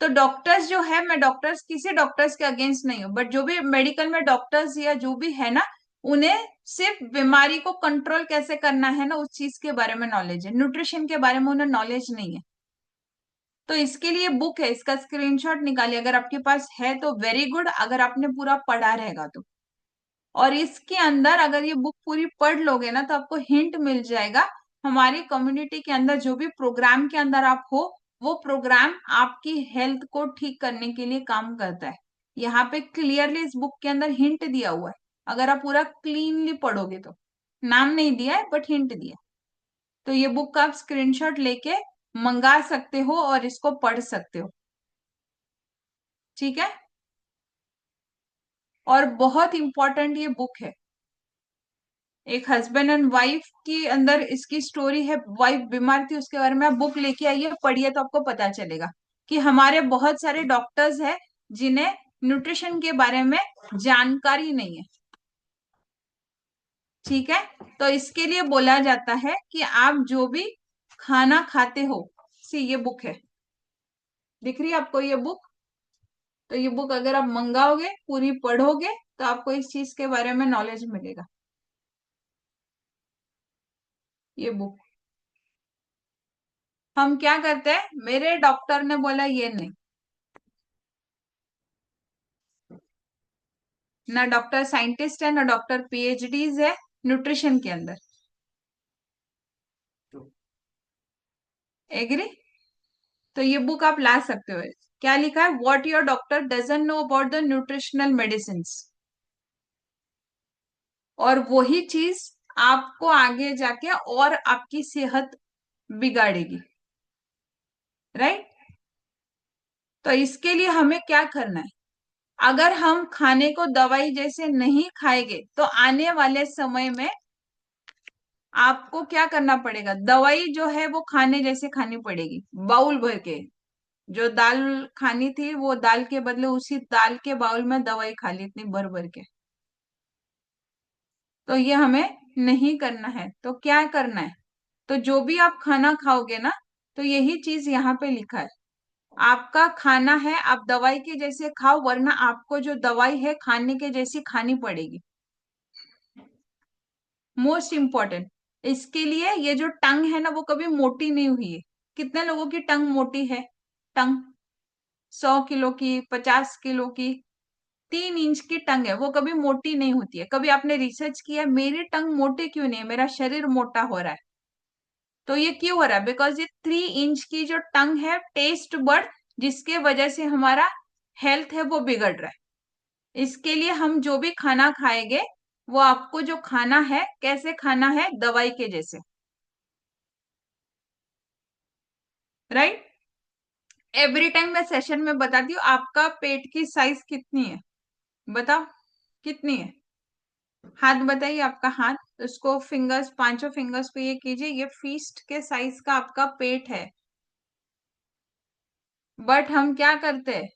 तो डॉक्टर्स जो है, मैं डॉक्टर्स किसी डॉक्टर्स के अगेंस्ट नहीं हूँ, बट जो भी मेडिकल में डॉक्टर्स या जो भी है ना, उन्हें सिर्फ बीमारी को कंट्रोल कैसे करना है ना, उस चीज के बारे में नॉलेज है, न्यूट्रिशन के बारे में उन्हें नॉलेज नहीं है। तो इसके लिए बुक है, इसका स्क्रीनशॉट निकालिए, अगर आपके पास है तो वेरी गुड, अगर आपने पूरा पढ़ा रहेगा तो। और इसके अंदर अगर ये बुक पूरी पढ़ लोगे ना, तो आपको हिंट मिल जाएगा हमारी कम्युनिटी के अंदर जो भी प्रोग्राम के अंदर आप हो, वो प्रोग्राम आपकी हेल्थ को ठीक करने के लिए काम करता है। यहाँ पे क्लियरली इस बुक के अंदर हिंट दिया हुआ है, अगर आप पूरा क्लीनली पढ़ोगे तो। नाम नहीं दिया है बट हिंट दिया है। तो ये बुक आप स्क्रीनशॉट लेके मंगा सकते हो और इसको पढ़ सकते हो, ठीक है। और बहुत इंपॉर्टेंट ये बुक है, एक हस्बैंड एंड वाइफ की अंदर इसकी स्टोरी है। वाइफ बीमार थी, उसके बारे में आप बुक लेके आइए, पढ़िए, तो आपको पता चलेगा कि हमारे बहुत सारे डॉक्टर्स हैं जिन्हें न्यूट्रिशन के बारे में जानकारी नहीं है, ठीक है। तो इसके लिए बोला जाता है कि आप जो भी खाना खाते हो, सी ये बुक है, दिख रही है आपको ये बुक? तो ये बुक अगर आप मंगाओगे, पूरी पढ़ोगे, तो आपको इस चीज के बारे में नॉलेज मिलेगा। ये बुक हम क्या करते हैं, मेरे डॉक्टर ने बोला ये नहीं, ना डॉक्टर साइंटिस्ट है, ना डॉक्टर पीएचडीज है न्यूट्रिशन के अंदर। एग्री? तो ये बुक आप ला सकते हो। क्या लिखा है? What your doctor doesn't know about the nutritional medicine. और वही चीज आपको आगे जाके और आपकी सेहत बिगाड़ेगी, राइट। तो इसके लिए हमें क्या करना है, अगर हम खाने को दवाई जैसे नहीं खाएंगे, तो आने वाले समय में आपको क्या करना पड़ेगा, दवाई जो है वो खाने जैसे खानी पड़ेगी, बाउल भर के। जो दाल खानी थी, वो दाल के बदले उसी दाल के बाउल में दवाई खा ली, इतनी भर भर के। तो ये हमें नहीं करना है। तो क्या करना है, तो जो भी आप खाना खाओगे ना, तो यही चीज यहाँ पे लिखा है, आपका खाना है, आप दवाई के जैसे खाओ, वरना आपको जो दवाई है खाने के जैसी खानी पड़ेगी। मोस्ट इम्पोर्टेंट, इसके लिए ये जो टंग है ना, वो कभी मोटी नहीं हुई है। कितने लोगों की टंग मोटी है? टंग 100 किलो की, 50 किलो की, 3 इंच की टंग है, वो कभी मोटी नहीं होती है। कभी आपने रिसर्च किया मेरी टंग मोटी क्यों नहीं है, मेरा शरीर मोटा हो रहा है? तो ये क्यों हो रहा है? बिकॉज ये 3 इंच की जो टंग है, टेस्ट बड, जिसके वजह से हमारा हेल्थ है वो बिगड़ रहा है। इसके लिए हम जो भी खाना खाएंगे, वो आपको जो खाना है, कैसे खाना है, दवाई के जैसे, राइट। एवरी टाइम मैं सेशन में बताती हूँ, आपका पेट की साइज कितनी है, बताओ कितनी है? हाथ बताइए, आपका हाथ, उसको फिंगर्स, पांचों फिंगर्स को ये कीजिए, ये फीस्ट के साइज का आपका पेट है। बट हम क्या करते हैं,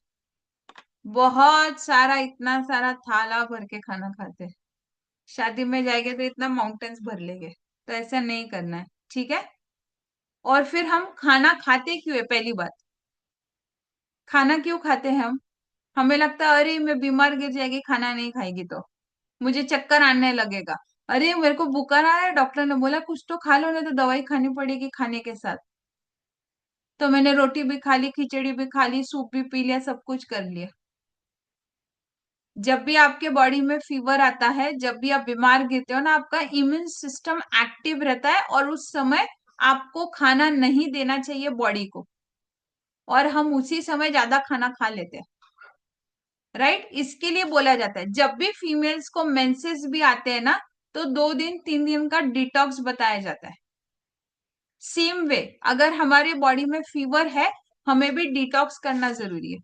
बहुत सारा, इतना सारा थाला भर के खाना खाते हैं। शादी में जाएंगे तो इतना माउंटेन्स भर लेंगे, तो ऐसा नहीं करना है, ठीक है। और फिर हम खाना खाते क्यों है? पहली बात, खाना क्यों खाते हैं हम? हमें लगता है अरे मैं बीमार गिर जाएगी खाना नहीं खाएगी तो, मुझे चक्कर आने लगेगा, अरे मेरे को बुखार आ रहा है, डॉक्टर ने बोला कुछ तो खा लो, नहीं तो दवाई खानी पड़ेगी खाने के साथ। तो मैंने रोटी भी खा ली, खिचड़ी भी खा ली, सूप भी पी लिया, सब कुछ कर लिया। जब भी आपके बॉडी में फीवर आता है, जब भी आप बीमार गिरते हो ना, आपका इम्यून सिस्टम एक्टिव रहता है, और उस समय आपको खाना नहीं देना चाहिए बॉडी को, और हम उसी समय ज्यादा खाना खा लेते हैं, राइट। इसके लिए बोला जाता है जब भी फीमेल्स को मेंसेस भी आते हैं ना, तो 2 दिन 3 दिन का डिटॉक्स बताया जाता है। सेम वे, अगर हमारे बॉडी में फीवर है, हमें भी डिटॉक्स करना जरूरी है।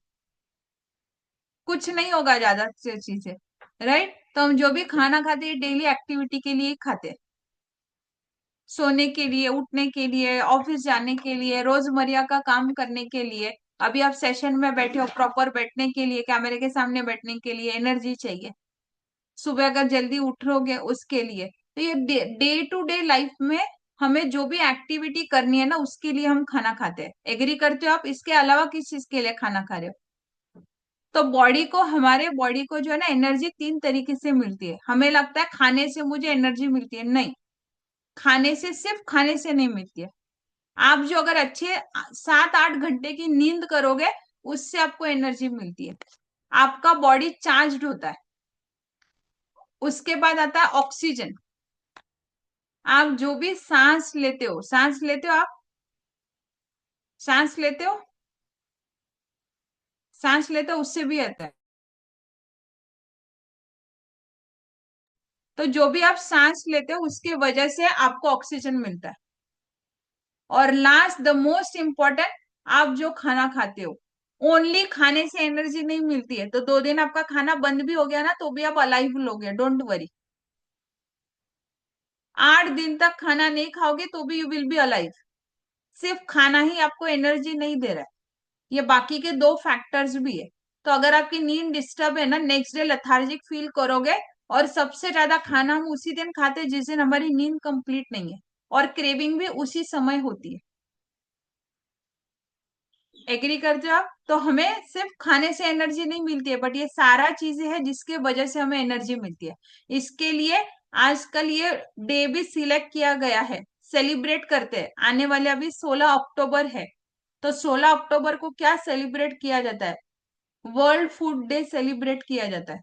कुछ नहीं होगा ज्यादा से चीजें, राइट। तो हम जो भी खाना खाते हैं, डेली एक्टिविटी के लिए ही खाते हैं, सोने के लिए, उठने के लिए, ऑफिस जाने के लिए, रोजमर्रा का काम करने के लिए। अभी आप सेशन में बैठे हो, प्रॉपर बैठने के लिए, कैमरे के सामने बैठने के लिए एनर्जी चाहिए। सुबह अगर जल्दी उठोगे उसके लिए। तो ये डे टू डे लाइफ में हमें जो भी एक्टिविटी करनी है ना उसके लिए हम खाना खाते हैं। एग्री करते हो आप? इसके अलावा किस चीज के लिए खाना खा रहे हो? तो बॉडी को, हमारे बॉडी को जो है ना एनर्जी तीन तरीके से मिलती है। हमें लगता है खाने से मुझे एनर्जी मिलती है, नहीं। खाने से, सिर्फ खाने से नहीं मिलती है। आप जो अगर अच्छे 7-8 घंटे की नींद करोगे, उससे आपको एनर्जी मिलती है। आपका बॉडी चार्ज होता है। उसके बाद आता है ऑक्सीजन। आप जो भी सांस लेते हो, सांस लेते हो आप? सांस लेते हो? सांस लेते हो, उससे भी आता है। तो जो भी आप सांस लेते हो उसके वजह से आपको ऑक्सीजन मिलता है। और लास्ट, द मोस्ट इम्पोर्टेंट, आप जो खाना खाते हो, ओनली खाने से एनर्जी नहीं मिलती है। तो 2 दिन आपका खाना बंद भी हो गया ना, तो भी आप अलाइव लोगे, डोंट वरी। 8 दिन तक खाना नहीं खाओगे तो भी यू विल बी अलाइव। सिर्फ खाना ही आपको एनर्जी नहीं दे रहा है, ये बाकी के 2 फैक्टर्स भी है। तो अगर आपकी नींद डिस्टर्ब है ना, नेक्स्ट डे लेथार्जिक फील करोगे। और सबसे ज्यादा खाना हम उसी दिन खाते हैं जिस दिन हमारी नींद कंप्लीट नहीं है, और क्रेविंग भी उसी समय होती है। एग्री करते हो आप? तो हमें सिर्फ खाने से एनर्जी नहीं मिलती है, बट ये सारा चीजें हैं जिसके वजह से हमें एनर्जी मिलती है। इसके लिए आजकल ये डे भी सिलेक्ट किया गया है, सेलिब्रेट करते हैं। आने वाले अभी 16 अक्टूबर है, तो 16 अक्टूबर को क्या सेलिब्रेट किया जाता है? वर्ल्ड फूड डे सेलिब्रेट किया जाता है।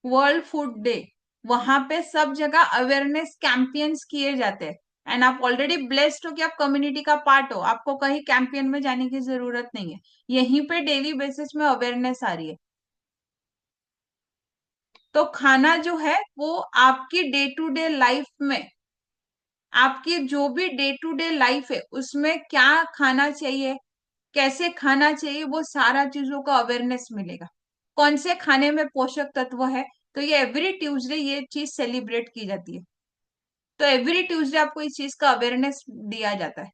वर्ल्ड फूड डे, वहां पे सब जगह अवेयरनेस कैंपेन्स किए जाते हैं। एंड आप ऑलरेडी ब्लेस्ड हो कि आप कम्युनिटी का पार्ट हो, आपको कहीं कैंपेन में जाने की जरूरत नहीं है। यहीं पे डेली बेसिस में अवेयरनेस आ रही है। तो खाना जो है वो आपकी डे टू डे लाइफ में, आपकी जो भी डे टू डे लाइफ है उसमें क्या खाना चाहिए, कैसे खाना चाहिए, वो सारा चीजों का अवेयरनेस मिलेगा। कौन से खाने में पोषक तत्व है, तो ये एवरी ट्यूसडे ये चीज सेलिब्रेट की जाती है। तो एवरी ट्यूसडे आपको इस चीज का अवेयरनेस दिया जाता है।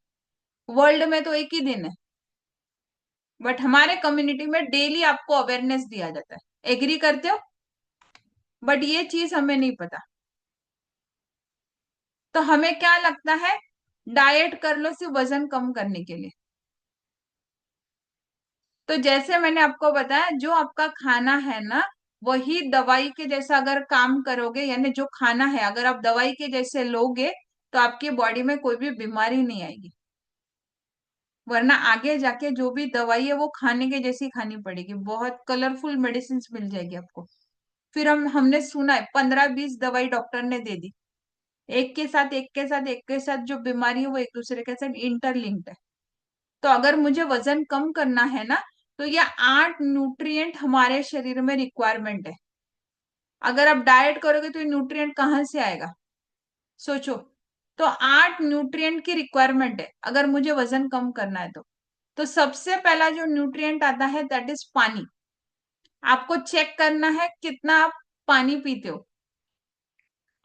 वर्ल्ड में तो एक ही दिन है, बट हमारे कम्युनिटी में डेली आपको अवेयरनेस दिया जाता है। एग्री करते हो? बट ये चीज हमें नहीं पता। तो हमें क्या लगता है, डाइट कर लो सिर्फ वजन कम करने के लिए। तो जैसे मैंने आपको बताया, जो आपका खाना है ना, वही दवाई के जैसा अगर काम करोगे, यानी जो खाना है अगर आप दवाई के जैसे लोगे, तो आपकी बॉडी में कोई भी बीमारी नहीं आएगी। वरना आगे जाके जो भी दवाई है वो खाने के जैसी खानी पड़ेगी, बहुत कलरफुल मेडिसिन मिल जाएगी आपको। फिर हमने सुना है 15-20 दवाई डॉक्टर ने दे दी, एक के साथ एक के साथ एक के साथ, जो बीमारी है वो एक दूसरे के साथ इंटरलिंक्ड है। तो अगर मुझे वजन कम करना है ना, तो ये 8 न्यूट्रिएंट हमारे शरीर में रिक्वायरमेंट है। अगर आप डाइट करोगे तो ये न्यूट्रिएंट कहाँ से आएगा, सोचो। तो 8 न्यूट्रिएंट की रिक्वायरमेंट है अगर मुझे वजन कम करना है तो सबसे पहला जो न्यूट्रिएंट आता है दैट इज पानी। आपको चेक करना है कितना आप पानी पीते हो।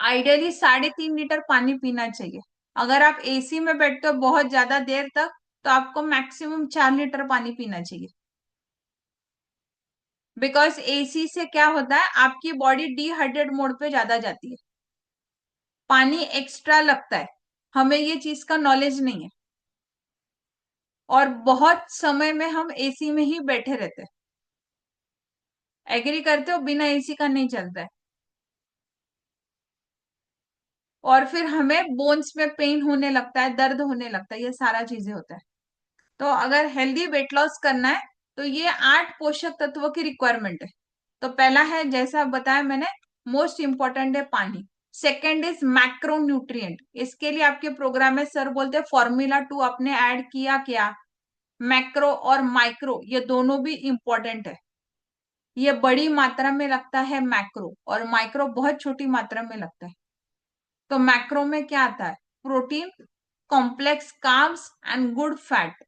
आइडियली 3.5 लीटर पानी पीना चाहिए। अगर आप एसी में बैठते हो बहुत ज्यादा देर तक, तो आपको मैक्सिमम 4 लीटर पानी पीना चाहिए। बिकॉज एसी से क्या होता है, आपकी बॉडी डिहाइड्रेट मोड पे ज्यादा जाती है, पानी एक्स्ट्रा लगता है। हमें ये चीज का नॉलेज नहीं है, और बहुत समय में हम एसी में ही बैठे रहते हैं। एग्री करते हो? बिना एसी का नहीं चलता है। और फिर हमें बोन्स में पेन होने लगता है, दर्द होने लगता है, ये सारा चीजें होता है। तो अगर हेल्दी वेट लॉस करना है, तो ये 8 पोषक तत्वों की रिक्वायरमेंट है। तो पहला है, जैसा बताया मैंने, मोस्ट इंपॉर्टेंट है पानी। Second is macro nutrient. इसके लिए आपके प्रोग्राम में सर बोलते हैं फॉर्मूला 2 आपने ऐड किया क्या? मैक्रो और माइक्रो ये दोनों भी इंपॉर्टेंट है। ये बड़ी मात्रा में लगता है मैक्रो, और माइक्रो बहुत छोटी मात्रा में लगता है। तो मैक्रो में क्या आता है? Protein, complex carbs and good fat.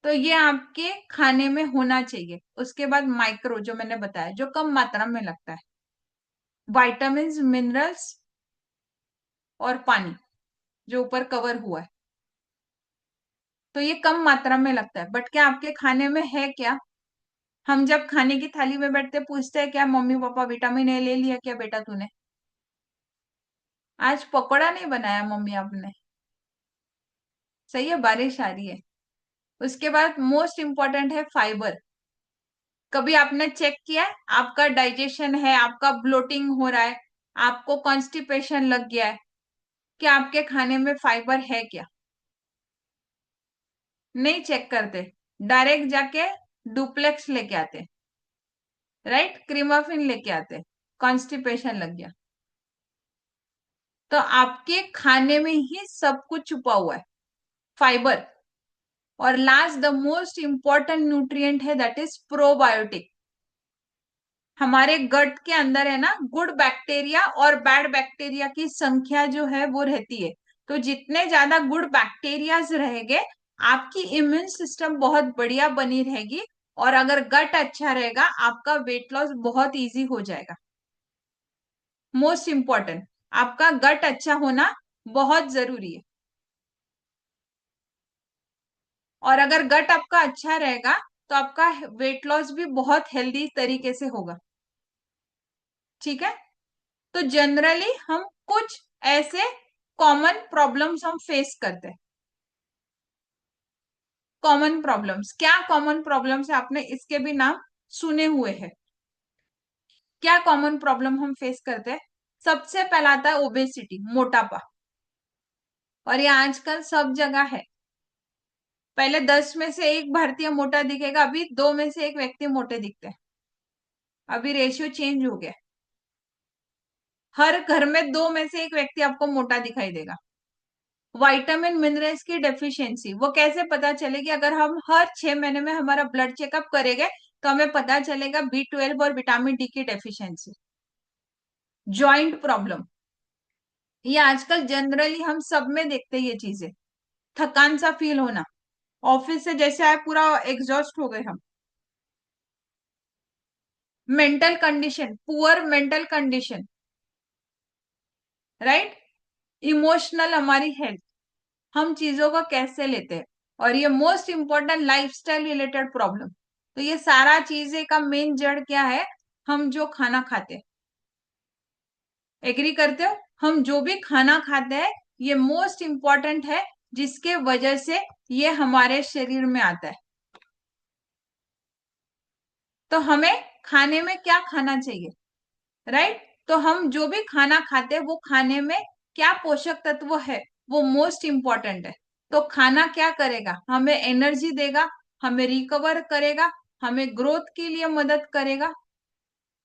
तो ये आपके खाने में होना चाहिए। उसके बाद माइक्रो जो मैंने बताया, जो कम मात्रा में लगता है, विटामिन्स, मिनरल्स और पानी जो ऊपर कवर हुआ है। तो ये कम मात्रा में लगता है, बट क्या आपके खाने में है क्या? हम जब खाने की थाली में बैठते पूछते हैं क्या, मम्मी पापा विटामिन ए ले लिया क्या बेटा तूने? आज पकौड़ा नहीं बनाया मम्मी आपने? सही है, बारिश आ रही है। उसके बाद मोस्ट इम्पोर्टेंट है फाइबर। कभी आपने चेक किया है आपका डाइजेशन है, आपका ब्लोटिंग हो रहा है, आपको कॉन्स्टिपेशन लग गया है, क्या आपके खाने में फाइबर है क्या? नहीं चेक करते, डायरेक्ट जाके डुप्लेक्स लेके आते, राइट, क्रीमाफिन लेके आते, कॉन्स्टिपेशन लग गया। तो आपके खाने में ही सब कुछ छुपा हुआ है, फाइबर। और last the most important nutrient है, दैट इज प्रोबायोटिक। हमारे गट के अंदर है ना, गुड बैक्टीरिया और बैड बैक्टीरिया की संख्या जो है वो रहती है। तो जितने ज्यादा गुड बैक्टीरियाज रहेंगे, आपकी इम्यून सिस्टम बहुत बढ़िया बनी रहेगी। और अगर गट अच्छा रहेगा, आपका वेट लॉस बहुत इजी हो जाएगा। मोस्ट इंपॉर्टेंट, आपका गट अच्छा होना बहुत जरूरी है। और अगर गट आपका अच्छा रहेगा, तो आपका वेट लॉस भी बहुत हेल्दी तरीके से होगा। ठीक है। तो जनरली हम कुछ ऐसे कॉमन प्रॉब्लम्स हम फेस करते हैं। कॉमन प्रॉब्लम्स, क्या कॉमन प्रॉब्लम्स है, आपने इसके भी नाम सुने हुए हैं। क्या कॉमन प्रॉब्लम हम फेस करते हैं? सबसे पहला आता है ओबेसिटी, मोटापा। और ये आजकल सब जगह है। पहले 10 में से एक भारतीय मोटा दिखेगा, अभी 2 में से एक व्यक्ति मोटे दिखते हैं। अभी रेशियो चेंज हो गया। हर घर में 2 में से एक व्यक्ति आपको मोटा दिखाई देगा। विटामिन मिनरल्स की डेफिशिएंसी, वो कैसे पता चलेगी? अगर हम हर 6 महीने में हमारा ब्लड चेकअप करेंगे, तो हमें पता चलेगा B12 और विटामिन डी की डेफिशिएंसी। जॉइंट प्रॉब्लम, ये आजकल जनरली हम सब में देखते हैं ये चीजें। थकान सा फील होना, ऑफिस से जैसे आए पूरा एग्जॉस्ट हो गए हम। Mental condition, poor mental condition, right. Emotional, हमारी हेल्थ, हम चीजों को कैसे लेते हैं। और ये most important lifestyle related problem. तो ये सारा चीजें का मेन जड़ क्या है? हम जो खाना खाते हैं। एग्री करते हो? हम जो भी खाना खाते हैं, ये मोस्ट इंपॉर्टेंट है, जिसके वजह से ये हमारे शरीर में आता है। तो हमें खाने में क्या खाना चाहिए, राइट। तो हम जो भी खाना खाते हैं, वो खाने में क्या पोषक तत्व है, वो मोस्ट इंपॉर्टेंट है। तो खाना क्या करेगा? हमें एनर्जी देगा, हमें रिकवर करेगा, हमें ग्रोथ के लिए मदद करेगा,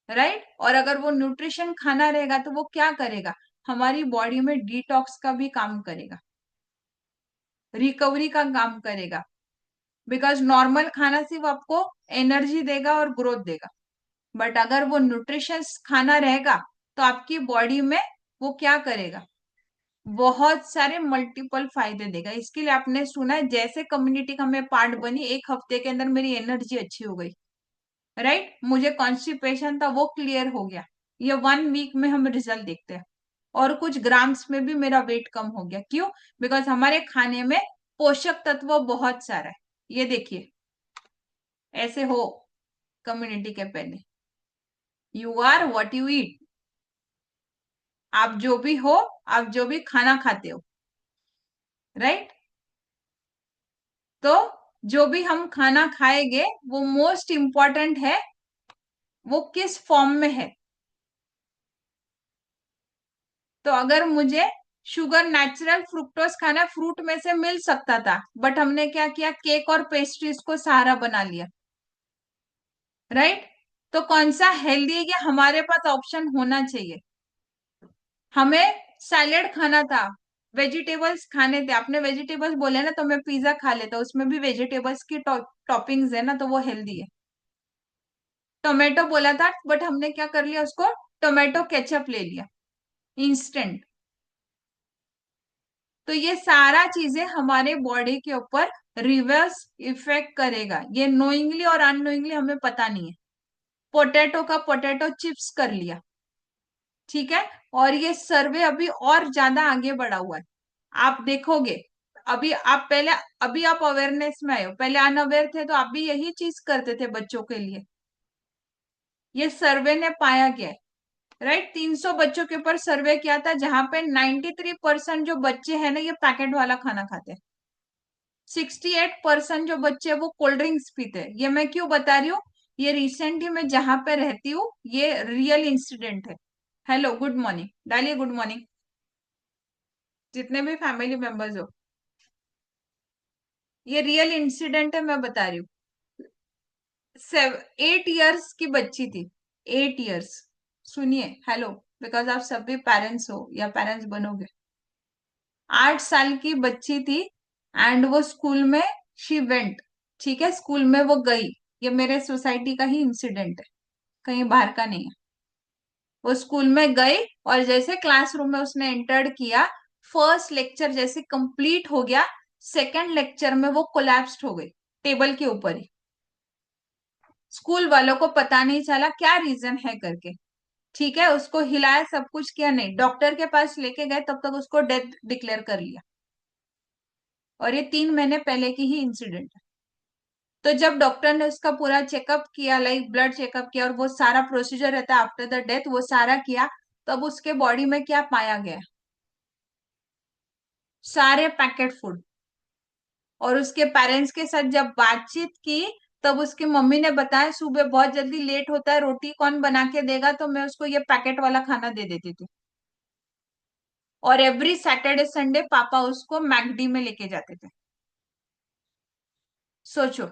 राइट। और अगर वो न्यूट्रिशन खाना रहेगा, तो वो क्या करेगा? हमारी बॉडी में डिटॉक्स का भी काम करेगा, रिकवरी का काम करेगा। बिकॉज नॉर्मल खाना सिर्फ आपको एनर्जी देगा और ग्रोथ देगा, बट अगर वो न्यूट्रिशियस खाना रहेगा, तो आपकी बॉडी में वो क्या करेगा? बहुत सारे मल्टीपल फायदे देगा। इसके लिए आपने सुना है, जैसे कम्युनिटी का मैं पार्ट बनी, 1 हफ्ते के अंदर मेरी एनर्जी अच्छी हो गई, राइट। मुझे कॉन्स्टिपेशन था, वो क्लियर हो गया। ये 1 वीक में हम रिजल्ट देखते हैं। और कुछ ग्राम्स में भी मेरा वेट कम हो गया। क्यों? बिकॉज हमारे खाने में पोषक तत्व बहुत सारा है। ये देखिए, ऐसे हो कम्युनिटी के पहले, you are what you eat. आप जो भी हो, आप जो भी खाना खाते हो, राइट। तो जो भी हम खाना खाएंगे, वो मोस्ट इंपॉर्टेंट है, वो किस फॉर्म में है। तो अगर मुझे शुगर, नेचुरल फ्रुक्टोज खाना फ्रूट में से मिल सकता था, बट हमने क्या किया? केक और पेस्ट्रीज को सहारा बना लिया, राइट। तो कौन सा हेल्दी है, ये हमारे पास ऑप्शन होना चाहिए। हमें सैलेड खाना था, वेजिटेबल्स खाने थे। आपने वेजिटेबल्स बोले ना, तो मैं पिज्जा खा लेता, उसमें भी वेजिटेबल्स की टॉपिंग्स है ना, तो वो हेल्दी है। टोमेटो बोला था, बट हमने क्या कर लिया? उसको टोमेटो केचप ले लिया, इंस्टेंट। तो ये सारा चीजें हमारे बॉडी के ऊपर रिवर्स इफेक्ट करेगा, ये नोइंगली और अननोइंगली हमें पता नहीं है। पोटैटो का पोटैटो चिप्स कर लिया, ठीक है। और ये सर्वे अभी और ज्यादा आगे बढ़ा हुआ है, आप देखोगे। अभी आप पहले, अभी आप अवेयरनेस में आए हो, पहले अनअवेयर थे, तो आप भी यही चीज करते थे बच्चों के लिए। ये सर्वे ने पाया गया है। राइट। 300 बच्चों के ऊपर सर्वे किया था, जहां पे 93% जो बच्चे हैं ना ये पैकेट वाला खाना खाते हैं। 68% जो बच्चे हैं वो कोल्ड ड्रिंक्स पीते हैं। ये मैं क्यों बता रही हूँ? ये रिसेंटली मैं जहां पे रहती हूँ, ये रियल इंसिडेंट है। हेलो, गुड मॉर्निंग, डालिए गुड मॉर्निंग जितने भी फैमिली मेंबर्स हो। ये रियल इंसिडेंट है, मैं बता रही हूँ। 8 इयर्स की बच्ची थी। 8 इयर्स। सुनिए, हेलो, बिकॉज आप सब भी पेरेंट्स हो या पेरेंट्स बनोगे। 8 साल की बच्ची थी, एंड वो स्कूल में, शी वेंट, ठीक है, स्कूल में वो गई। ये मेरे सोसाइटी का ही इंसिडेंट है, कहीं बाहर का नहीं है। वो स्कूल में गई, और जैसे क्लासरूम में उसने एंटर्ड किया, फर्स्ट लेक्चर जैसे कंप्लीट हो गया, सेकंड लेक्चर में वो कोलैप्स्ड हो गई, टेबल के ऊपर ही। स्कूल वालों को पता नहीं चला क्या रीजन है करके। ठीक है, उसको हिलाया, सब कुछ किया, नहीं, डॉक्टर के पास लेके गए, तब तक उसको डेथ डिक्लेयर कर लिया। और ये 3 महीने पहले की ही इंसिडेंट है। तो जब डॉक्टर ने उसका पूरा चेकअप किया, लाइक ब्लड चेकअप किया, और वो सारा प्रोसीजर रहता है आफ्टर द डेथ, वो सारा किया, तब उसके बॉडी में क्या पाया गया? सारे पैकेट फूड। और उसके पेरेंट्स के साथ जब बातचीत की, तब उसकी मम्मी ने बताया, सुबह बहुत जल्दी लेट होता है, रोटी कौन बना के देगा, तो मैं उसको ये पैकेट वाला खाना दे देती थी। और एवरी सैटरडे संडे पापा उसको मैकडी में लेके जाते थे। सोचो।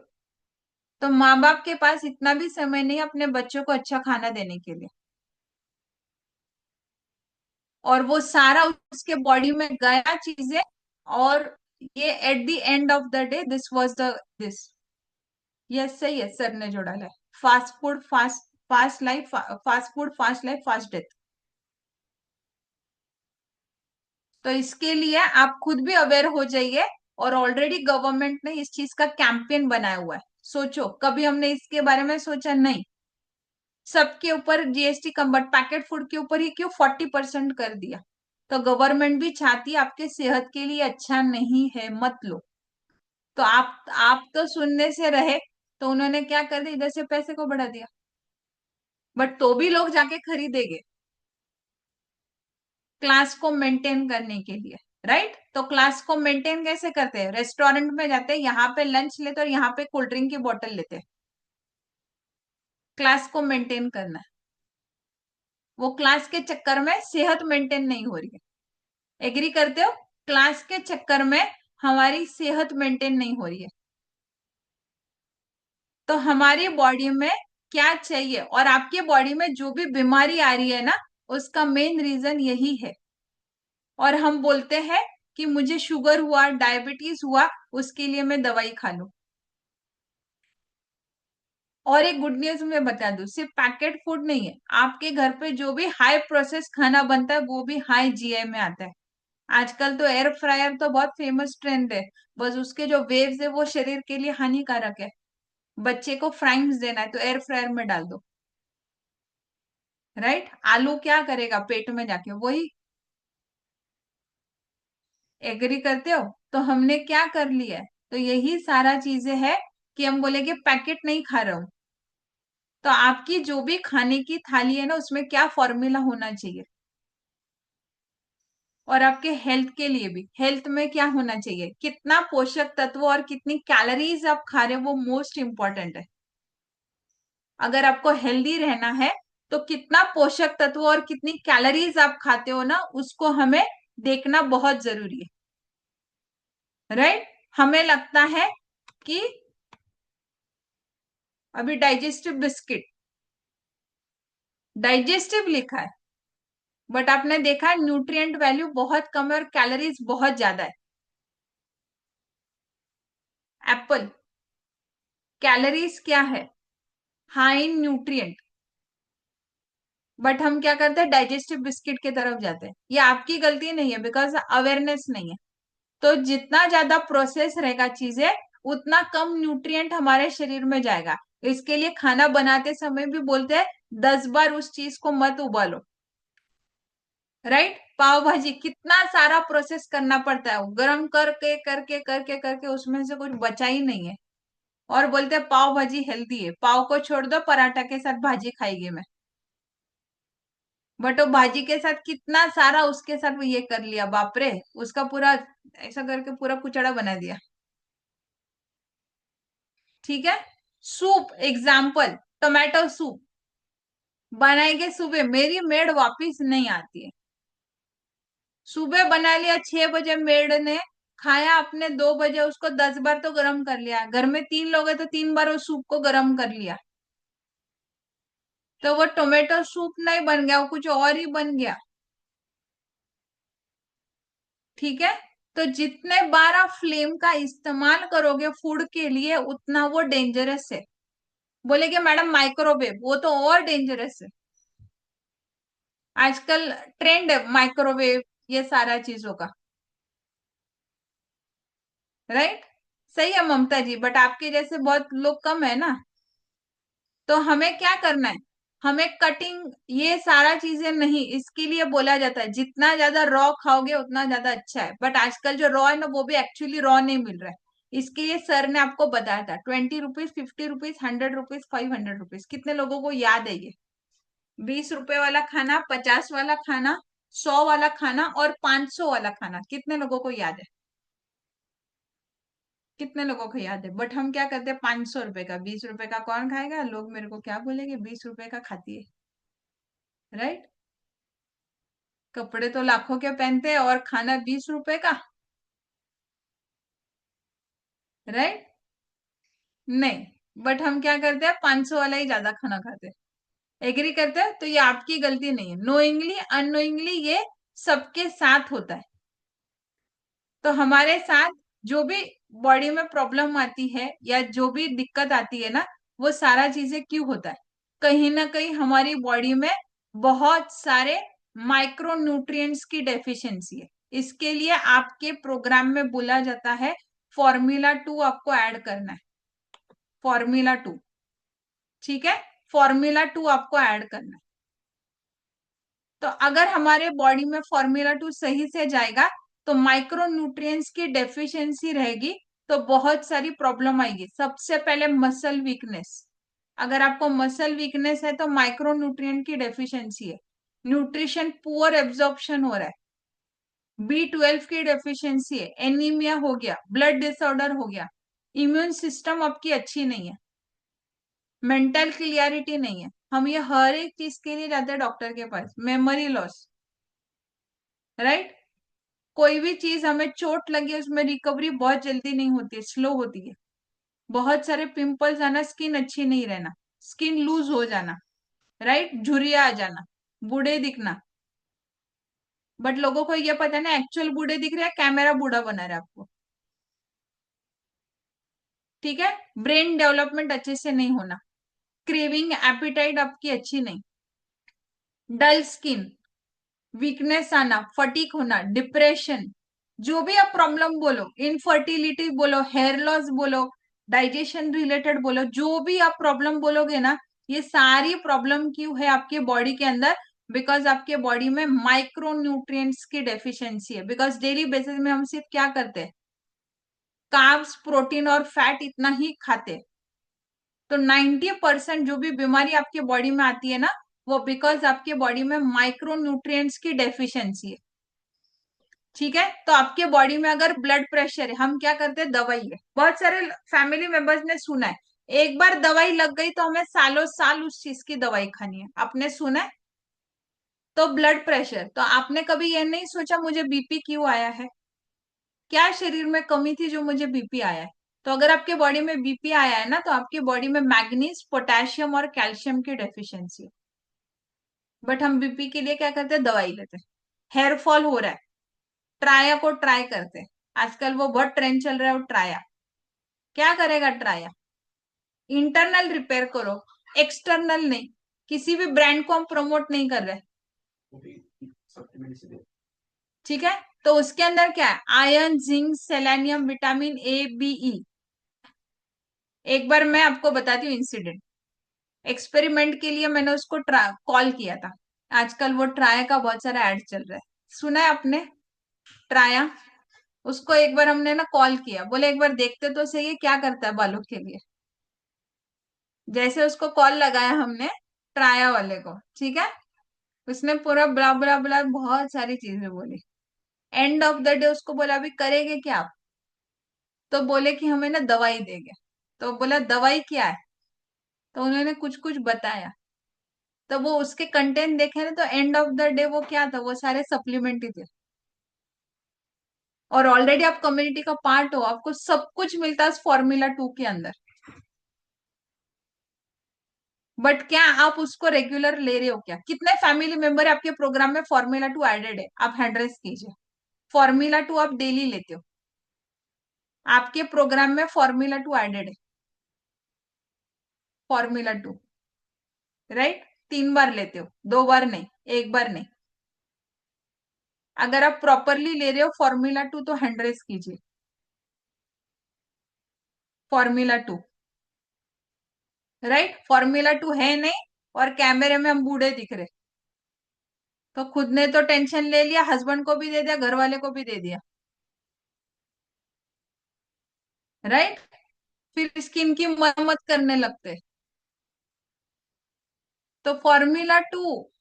तो माँ बाप के पास इतना भी समय नहीं अपने बच्चों को अच्छा खाना देने के लिए, और वो सारा उसके बॉडी में गया चीजें। और ये at the end of the day this was the this. Yes, सही है, सर ने जो डाला है। Fast food fast, fast life, fast food fast life fast death. तो इसके लिए आप खुद भी अवेयर हो जाइए। और ऑलरेडी गवर्नमेंट ने इस चीज का कैंपेन बनाया हुआ है। सोचो, कभी हमने इसके बारे में सोचा नहीं। सबके ऊपर GST come, but packet food के ऊपर ही क्यों 40% कर दिया? तो गवर्नमेंट भी चाहती है आपके सेहत के लिए अच्छा नहीं है, मत लो। तो आप तो सुनने से रहे, तो उन्होंने क्या कर दिया, इधर से पैसे को बढ़ा दिया। बट तो भी लोग जाके खरीदेंगे, क्लास को मेंटेन करने के लिए। राइट। तो क्लास को मेंटेन कैसे करते हैं? रेस्टोरेंट में जाते हैं, यहाँ पे लंच लेते और यहाँ पे कोल्ड ड्रिंक की बोतल लेते हैं। क्लास को मेंटेन करना है। वो क्लास के चक्कर में सेहत मेंटेन नहीं हो रही है। एग्री करते हो? क्लास के चक्कर में हमारी सेहत मेंटेन नहीं हो रही है। तो हमारी बॉडी में क्या चाहिए, और आपके बॉडी में जो भी बीमारी आ रही है ना, उसका मेन रीजन यही है। और हम बोलते हैं कि मुझे शुगर हुआ, डायबिटीज हुआ, उसके लिए मैं दवाई खा लूं। और एक गुड न्यूज मैं बता दूं, सिर्फ पैकेट फूड नहीं है, आपके घर पे जो भी हाई प्रोसेस खाना बनता है वो भी हाई जीआई में आता है। आजकल तो एयर फ्रायर तो बहुत फेमस ट्रेंड है। बस उसके जो वेव्स है वो शरीर के लिए हानिकारक है। बच्चे को फ्राइंग्स देना है तो एयर फ्रायर में डाल दो। राइट। आलू क्या करेगा पेट में जाके? वही। एग्री करते हो? तो हमने क्या कर लिया है? तो यही सारा चीजें है कि हम बोले कि पैकेट नहीं खा रहा हूं। तो आपकी जो भी खाने की थाली है ना, उसमें क्या फॉर्मूला होना चाहिए? और आपके हेल्थ के लिए भी, हेल्थ में क्या होना चाहिए, कितना पोषक तत्व और कितनी कैलोरीज आप खा रहे हो, वो मोस्ट इंपॉर्टेंट है। अगर आपको हेल्दी रहना है, तो कितना पोषक तत्व और कितनी कैलोरीज आप खाते हो ना, उसको हमें देखना बहुत जरूरी है। राइट। हमें लगता है कि अभी डाइजेस्टिव बिस्किट, डाइजेस्टिव लिखा है, बट आपने देखा है न्यूट्रिएंट वैल्यू बहुत कम है और कैलोरीज बहुत ज्यादा है। एप्पल, कैलोरीज क्या है? High in nutrient. बट हम क्या करते हैं, डाइजेस्टिव बिस्किट की तरफ जाते हैं। ये आपकी गलती नहीं है, बिकॉज अवेयरनेस नहीं है। तो जितना ज्यादा प्रोसेस रहेगा चीजें, उतना कम न्यूट्रिएंट हमारे शरीर में जाएगा। इसके लिए खाना बनाते समय भी बोलते हैं 10 बार उस चीज को मत उबालो। राइट। पाव भाजी कितना सारा प्रोसेस करना पड़ता है, गर्म करके करके करके करके उसमें से कुछ बचा ही नहीं है। और बोलते हैं पाव भाजी हेल्दी है, पाव को छोड़ दो, पराठा के साथ भाजी खाएगी मैं। बट वो भाजी के साथ कितना सारा उसके साथ वो ये कर लिया, बाप रे, उसका पूरा ऐसा करके पूरा कुचड़ा बना दिया। ठीक है। सूप एग्जाम्पल, टोमेटो सूप बनाएंगे सुबह, मेरी मेड वापिस नहीं आती है। सुबह बना लिया 6 बजे मेड ने, खाया अपने 2 बजे, उसको 10 बार तो गर्म कर लिया, घर में 3 लोग हैं तो 3 बार वो सूप को गर्म कर लिया, तो वो टोमेटो सूप नहीं बन गया, वो कुछ और ही बन गया। ठीक है। तो जितने बार आप फ्लेम का इस्तेमाल करोगे फूड के लिए उतना वो डेंजरस है। बोलेगे मैडम माइक्रोवेव, वो तो और डेंजरस है। आजकल ट्रेंड है माइक्रोवेव ये सारा चीजों का, राइट। सही है ममता जी, बट आपके जैसे बहुत लोग कम है ना। तो हमें क्या करना है, हमें कटिंग ये सारा चीजें नहीं, इसके लिए बोला जाता है जितना ज्यादा रॉ खाओगे उतना ज्यादा अच्छा है, बट आजकल जो रॉ है ना वो भी एक्चुअली रॉ नहीं मिल रहा है। इसके लिए सर ने आपको बताया था 20 रुपीज, 50 रुपीज, 100 रुपीज, 500 रुपीज, कितने लोगों को याद है ये? 20 रुपए वाला खाना, 50 वाला खाना, 100 वाला खाना और 500 वाला खाना, कितने लोगों को याद है? कितने लोगों को याद है? बट हम क्या करते हैं, 500 रुपए का, 20 रुपए का कौन खाएगा, लोग मेरे को क्या बोलेंगे, 20 रुपए का खाती है, राइट। कपड़े तो लाखों के पहनते हैं और खाना 20 रुपए का, राइट। नहीं, बट हम क्या करते हैं, 500 वाला ही ज्यादा खाना खाते हैं। एग्री करते हैं? तो ये आपकी गलती नहीं है, नोइंगली अननोइंगली ये सबके साथ होता है। तो हमारे साथ जो भी बॉडी में प्रॉब्लम आती है या जो भी दिक्कत आती है ना, वो सारा चीजें क्यों होता है? कहीं ना कहीं हमारी बॉडी में बहुत सारे माइक्रो न्यूट्रिएंट्स की डेफिशिएंसी है। इसके लिए आपके प्रोग्राम में बोला जाता है फॉर्मूला 2 आपको ऐड करना है, फॉर्मूला 2। ठीक है। फॉर्मूला 2 आपको ऐड करना है। तो अगर हमारे बॉडी में फॉर्मूला 2 सही से जाएगा तो माइक्रो न्यूट्रिएंट्स की डेफिशिएंसी रहेगी, तो बहुत सारी प्रॉब्लम आएगी। सबसे पहले मसल वीकनेस, अगर आपको मसल वीकनेस है तो माइक्रो न्यूट्रिएंट की डेफिशिएंसी है, न्यूट्रिशन पुअर एब्जॉर्प्शन हो रहा है, B12 की डेफिशिएंसी है, एनीमिया हो गया, ब्लड डिसऑर्डर हो गया, इम्यून सिस्टम आपकी अच्छी नहीं है, मेंटल क्लियरिटी नहीं है। हम ये हर एक चीज के लिए जाते हैं डॉक्टर के पास, मेमोरी लॉस, राइट। कोई भी चीज हमें चोट लगी है उसमें रिकवरी बहुत जल्दी नहीं होती है, स्लो होती है। बहुत सारे पिंपल्स आना, स्किन अच्छी नहीं रहना, स्किन लूज हो जाना, राइट, झुर्रिया आ जाना, बूढ़े दिखना। बट लोगों को ये पता है ना, एक्चुअल बूढ़े दिख रहे हैं, कैमरा बूढ़ा बना रहा है आपको। ठीक है। ब्रेन डेवलपमेंट अच्छे से नहीं होना, क्रेविंग एपिटाइट आपकी अच्छी नहीं, डल स्किन, वीकनेस आना, फटीक होना, डिप्रेशन, जो भी आप प्रॉब्लम बोलो, इनफर्टिलिटी बोलो, हेयर लॉस बोलो, डाइजेशन रिलेटेड बोलो, जो भी आप प्रॉब्लम बोलोगे ना, ये सारी प्रॉब्लम क्यों है आपके बॉडी के अंदर? बिकॉज आपके बॉडी में माइक्रो न्यूट्रिएंट्स की डेफिशिएंसी है। बिकॉज डेली बेसिस में हम सिर्फ क्या करते हैं, कार्ब्स, प्रोटीन और फैट इतना ही खाते हैं। तो 90% जो भी बीमारी आपके बॉडी में आती है ना, वो बिकॉज आपके बॉडी में माइक्रो न्यूट्रिएंट्स की डेफिशिएंसी है। ठीक है। तो आपके बॉडी में अगर ब्लड प्रेशर है, हम क्या करते हैं, दवाई है। बहुत सारे फैमिली मेंबर्स ने सुना है, एक बार दवाई लग गई तो हमें सालों साल उस चीज की दवाई खानी है, आपने सुना है? तो ब्लड प्रेशर, तो आपने कभी ये नहीं सोचा मुझे बीपी क्यों आया है, क्या शरीर में कमी थी जो मुझे बीपी आया है? तो अगर आपके बॉडी में बीपी आया है ना, तो आपके बॉडी में मैग्नीज, पोटेशियम और कैल्शियम की डेफिशिएंसी है। बट हम बीपी के लिए क्या करते हैं, दवाई लेते हैं। हेयर फॉल हो रहा है, ट्राया को ट्राई करते हैं, आजकल वो बहुत ट्रेंड चल रहा है, वो ट्राया। क्या करेगा ट्राया? इंटरनल रिपेयर करो, एक्सटर्नल नहीं। किसी भी ब्रांड को हम प्रमोट नहीं कर रहे। ठीक है। तो उसके अंदर क्या है, iron, zinc, selenium, vitamin A, B, E। एक बार मैं आपको बताती हूँ इंसिडेंट, एक्सपेरिमेंट के लिए मैंने उसको कॉल किया था। आजकल वो ट्राया का बहुत सारा ऐड चल रहा है, सुना है आपने? ट्राया, उसको एक बार हमने ना कॉल किया, बोले एक बार देखते तो सही है क्या करता है बालों के लिए। जैसे उसको कॉल लगाया हमने, ट्राया वाले को, ठीक है, उसने पूरा बड़ा बड़ा बड़ा बहुत सारी चीजें बोली। एंड ऑफ द डे उसको बोला अभी करेंगे क्या आप? तो बोले कि हमें ना दवाई देंगे। तो बोला दवाई क्या है? तो उन्होंने कुछ कुछ बताया। तो वो उसके कंटेंट देखे ना, तो एंड ऑफ द डे वो क्या था, वो सारे सप्लीमेंट ही थे। और ऑलरेडी आप कम्युनिटी का पार्ट हो, आपको सब कुछ मिलता है फॉर्मूला 2 के अंदर। बट क्या आप उसको रेगुलर ले रहे हो? क्या कितने फैमिली मेंबर है आपके प्रोग्राम में फॉर्मूला 2 एडेड है? आप एड्रेस कीजिए। फॉर्मूला 2 आप डेली लेते हो? आपके प्रोग्राम में फॉर्मूला 2 एडेड है? Formula 2, right? 3 बार लेते हो, 2 बार नहीं, 1 बार नहीं। अगर आप प्रॉपरली ले रहे हो फॉर्मूला 2 तो हैंड रेस कीजिए। Formula 2, right? फॉर्मूला 2 है नहीं, और कैमरे में हम बूढ़े दिख रहे। तो खुद ने तो टेंशन ले लिया, हस्बैंड को भी दे दिया, घर वाले को भी दे दिया, राइट? फिर स्किन की मरम्मत करने लगते। तो फॉर्मूला 2,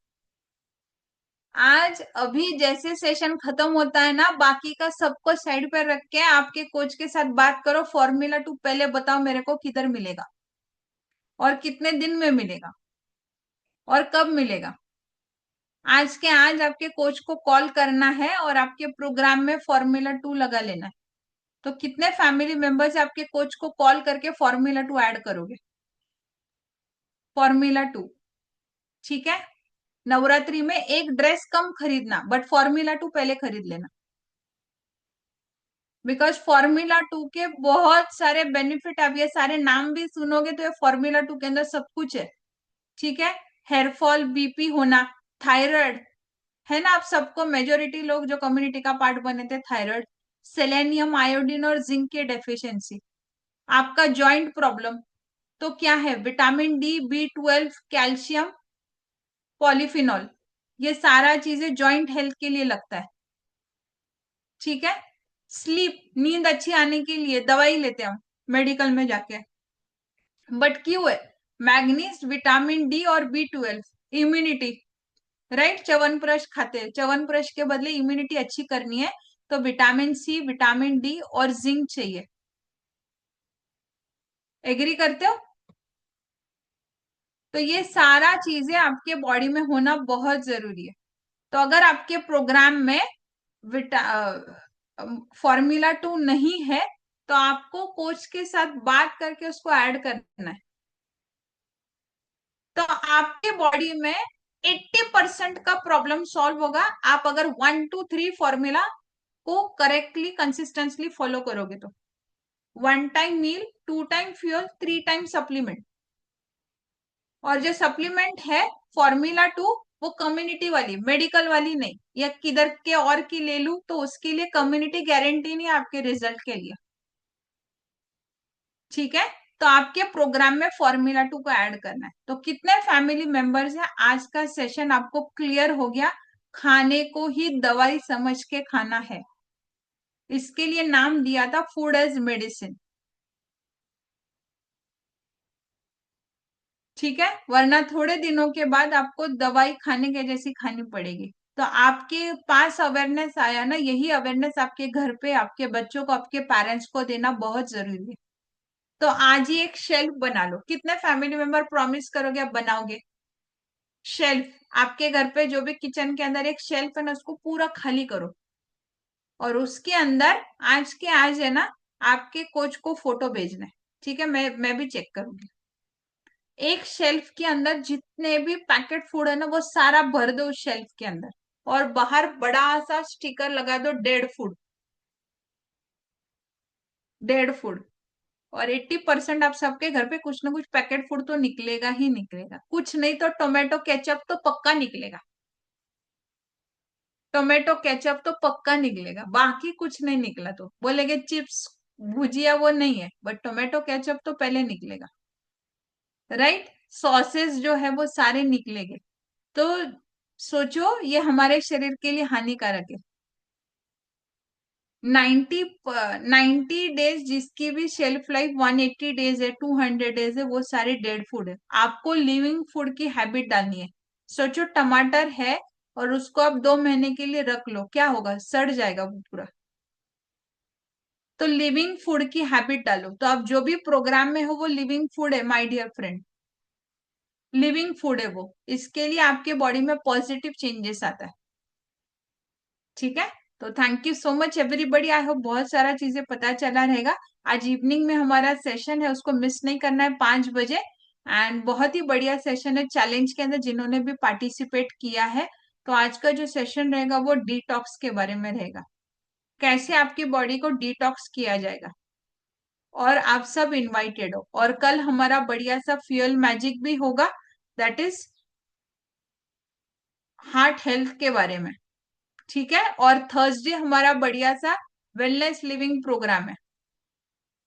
आज अभी जैसे सेशन खत्म होता है ना, बाकी का सबको साइड पर रख के आपके कोच के साथ बात करो। फॉर्मूला 2 पहले बताओ मेरे को, किधर मिलेगा और कितने दिन में मिलेगा और कब मिलेगा? आज के आज आपके कोच को कॉल करना है और आपके प्रोग्राम में फॉर्मूला 2 लगा लेना है। तो कितने फैमिली मेंबर्स आपके कोच को कॉल करके फॉर्मूला 2 ऐड करोगे? फॉर्मूला 2, ठीक है? नवरात्रि में एक ड्रेस कम खरीदना, बट फॉर्मूला 2 पहले खरीद लेना। बिकॉज फॉर्मूला 2 के बहुत सारे बेनिफिट, आप ये सारे नाम भी सुनोगे तो ये फॉर्मूला 2 के अंदर सब कुछ है, ठीक है? हेयर फॉल, बीपी होना, थायराइड, है ना? आप सबको, मेजोरिटी लोग जो कम्युनिटी का पार्ट बने थे, थायराइड, सेलेनियम, आयोडीन और जिंक की डेफिशिएंसी, आपका जॉइंट प्रॉब्लम, तो क्या है, vitamin D, B12, calcium, polyphenol, ये सारा चीजें जॉइंट हेल्थ के लिए लगता है, ठीक है? स्लीप, नींद अच्छी आने के लिए दवाई लेते हैं हम मेडिकल में जाके, बट क्यों है? मैग्नीज, विटामिन डी और B12, इम्यूनिटी, राइट? च्यवनप्राश खाते हैं, च्यवनप्राश के बदले इम्यूनिटी अच्छी करनी है तो विटामिन सी, विटामिन डी और जिंक चाहिए। एग्री करते हो? तो ये सारा चीजें आपके बॉडी में होना बहुत जरूरी है। तो अगर आपके प्रोग्राम में विटा फॉर्मूला 2 नहीं है, तो आपको कोच के साथ बात करके उसको ऐड करना है। तो आपके बॉडी में 80% का प्रॉब्लम सॉल्व होगा, आप अगर 1 2 3 फॉर्मूला को करेक्टली कंसिस्टेंटली फॉलो करोगे तो। 1 टाइम मील, 2 टाइम फ्यूल, 3 टाइम सप्लीमेंट। और जो सप्लीमेंट है फॉर्मूला 2, वो कम्युनिटी वाली, मेडिकल वाली नहीं, या किधर के और की ले लू तो उसके लिए कम्युनिटी गारंटी नहीं है आपके रिजल्ट के लिए, ठीक है? तो आपके प्रोग्राम में फॉर्मूला 2 को ऐड करना है। तो कितने फैमिली मेंबर्स हैं? आज का सेशन आपको क्लियर हो गया, खाने को ही दवाई समझ के खाना है। इसके लिए नाम दिया था फूड एज मेडिसिन, ठीक है? वरना थोड़े दिनों के बाद आपको दवाई खाने के जैसी खानी पड़ेगी। तो आपके पास अवेयरनेस आया ना, यही अवेयरनेस आपके घर पे आपके बच्चों को, आपके पेरेंट्स को देना बहुत जरूरी है। तो आज ही एक शेल्फ बना लो। कितने फैमिली मेंबर प्रॉमिस करोगे आप बनाओगे? शेल्फ, आपके घर पे जो भी किचन के अंदर एक शेल्फ है ना, उसको पूरा खाली करो, और उसके अंदर आज के आज है ना, आपके कोच को फोटो भेजना है, ठीक है? मैं भी चेक करूंगी। एक शेल्फ के अंदर जितने भी पैकेट फूड है ना, वो सारा भर दो उस शेल्फ के अंदर, और बाहर बड़ा सा स्टिकर लगा दो, डेड फूड, डेड फूड। और 80% आप सबके घर पे कुछ ना कुछ पैकेट फूड तो निकलेगा ही निकलेगा, कुछ नहीं तो टोमेटो केचप तो पक्का निकलेगा, टोमेटो केचप तो पक्का निकलेगा, बाकी कुछ नहीं निकला तो बोलेंगे चिप्स, भुजिया वो नहीं है, बट टोमेटो केचप तो पहले निकलेगा, राइट? सॉसेस जो है वो सारे निकलेंगे। तो सोचो, ये हमारे शरीर के लिए हानिकारक है। 90 डेज जिसकी भी शेल्फ लाइफ 180 डेज है, 200 डेज है, वो सारे डेड फूड है। आपको लिविंग फूड की हैबिट डालनी है। सोचो टमाटर है और उसको आप 2 महीने के लिए रख लो, क्या होगा? सड़ जाएगा वो पूरा। तो लिविंग फूड की हैबिट डालो। तो आप जो भी प्रोग्राम में हो वो लिविंग फूड है my dear friend, living food है वो। इसके लिए आपके बॉडी में पॉजिटिव चेंजेस आता है। ठीक है, तो thank you so much everybody. I hope बहुत सारा चीजें पता चला रहेगा। आज इवनिंग में हमारा सेशन है, उसको मिस नहीं करना है, 5 बजे। एंड बहुत ही बढ़िया सेशन है चैलेंज के अंदर, जिन्होंने भी पार्टिसिपेट किया है। तो आज का जो सेशन रहेगा वो डिटॉक्स के बारे में रहेगा, कैसे आपकी बॉडी को डिटॉक्स किया जाएगा। और आप सब इनवाइटेड हो। और कल हमारा बढ़िया सा फ्यूल मैजिक भी होगा, दैट इज हार्ट हेल्थ के बारे में। ठीक है, और थर्सडे हमारा बढ़िया सा वेलनेस लिविंग प्रोग्राम है,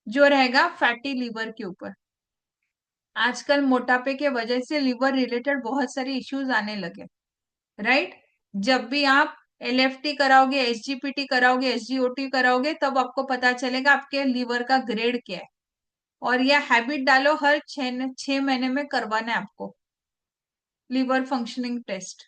जो रहेगा फैटी लीवर के ऊपर। आजकल मोटापे के वजह से लीवर रिलेटेड बहुत सारे इश्यूज आने लगे, राइट। जब भी आप एलएफटी कराओगे, एसजीपीटी कराओगे, एसजीओटी कराओगे, तब आपको पता चलेगा आपके लीवर का ग्रेड क्या है। और यह हैबिट डालो, हर 6 महीने में करवाना है आपको लीवर फंक्शनिंग टेस्ट,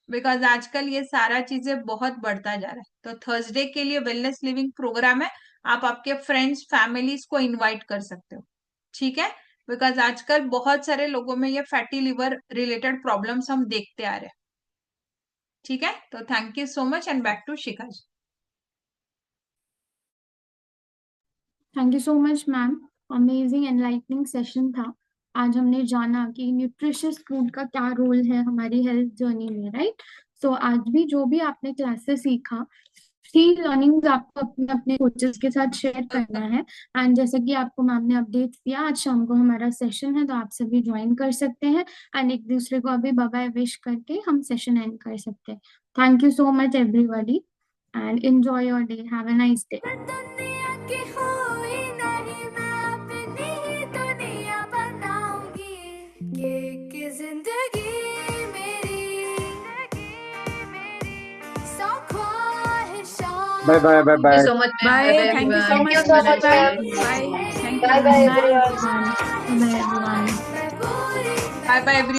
बिकॉज आजकल ये सारा चीजें बहुत बढ़ता जा रहा है। तो थर्सडे के लिए वेलनेस लिविंग प्रोग्राम है, आप आपके फ्रेंड्स फैमिलीज को इनवाइट कर सकते हो। ठीक है, बिकॉज आजकल बहुत सारे लोगों में ये फैटी लिवर रिलेटेड प्रॉब्लम्स हम देखते आ रहे हैं। ठीक है, तो thank you so much and back to Shikha ji. Thank you so much ma'am, amazing enlightening session था। आज हमने जाना कि न्यूट्रिशियस फूड का क्या रोल है हमारी हेल्थ जर्नी में, राइट। सो आज भी जो भी आपने क्लास से सीखा, सी लर्निंग्स आपको अपने अपने कोचेस के साथ शेयर करना है। एंड जैसे कि आपको मैम ने अपडेट दिया, आज शाम को हमारा सेशन है, तो आप सभी ज्वाइन कर सकते हैं एंड एक दूसरे को अभी बाय बाय विश करके हम सेशन एंड कर सकते हैं। Thank you so much everybody and enjoy your day, have a nice day. दुनिया की हुई नहीं, मैं अपनी ही दुनिया बनाऊंगी। ये जिंदगी मेरी, सौ ख्वाहिशों bye bye bye bye. so much, ma'am. Bye, Bye-bye, thank you so everyone. Much, Have a nice bye day. Bye, thank bye you, bye everyone, bye everyone. में पूरी बाय बाय एवरी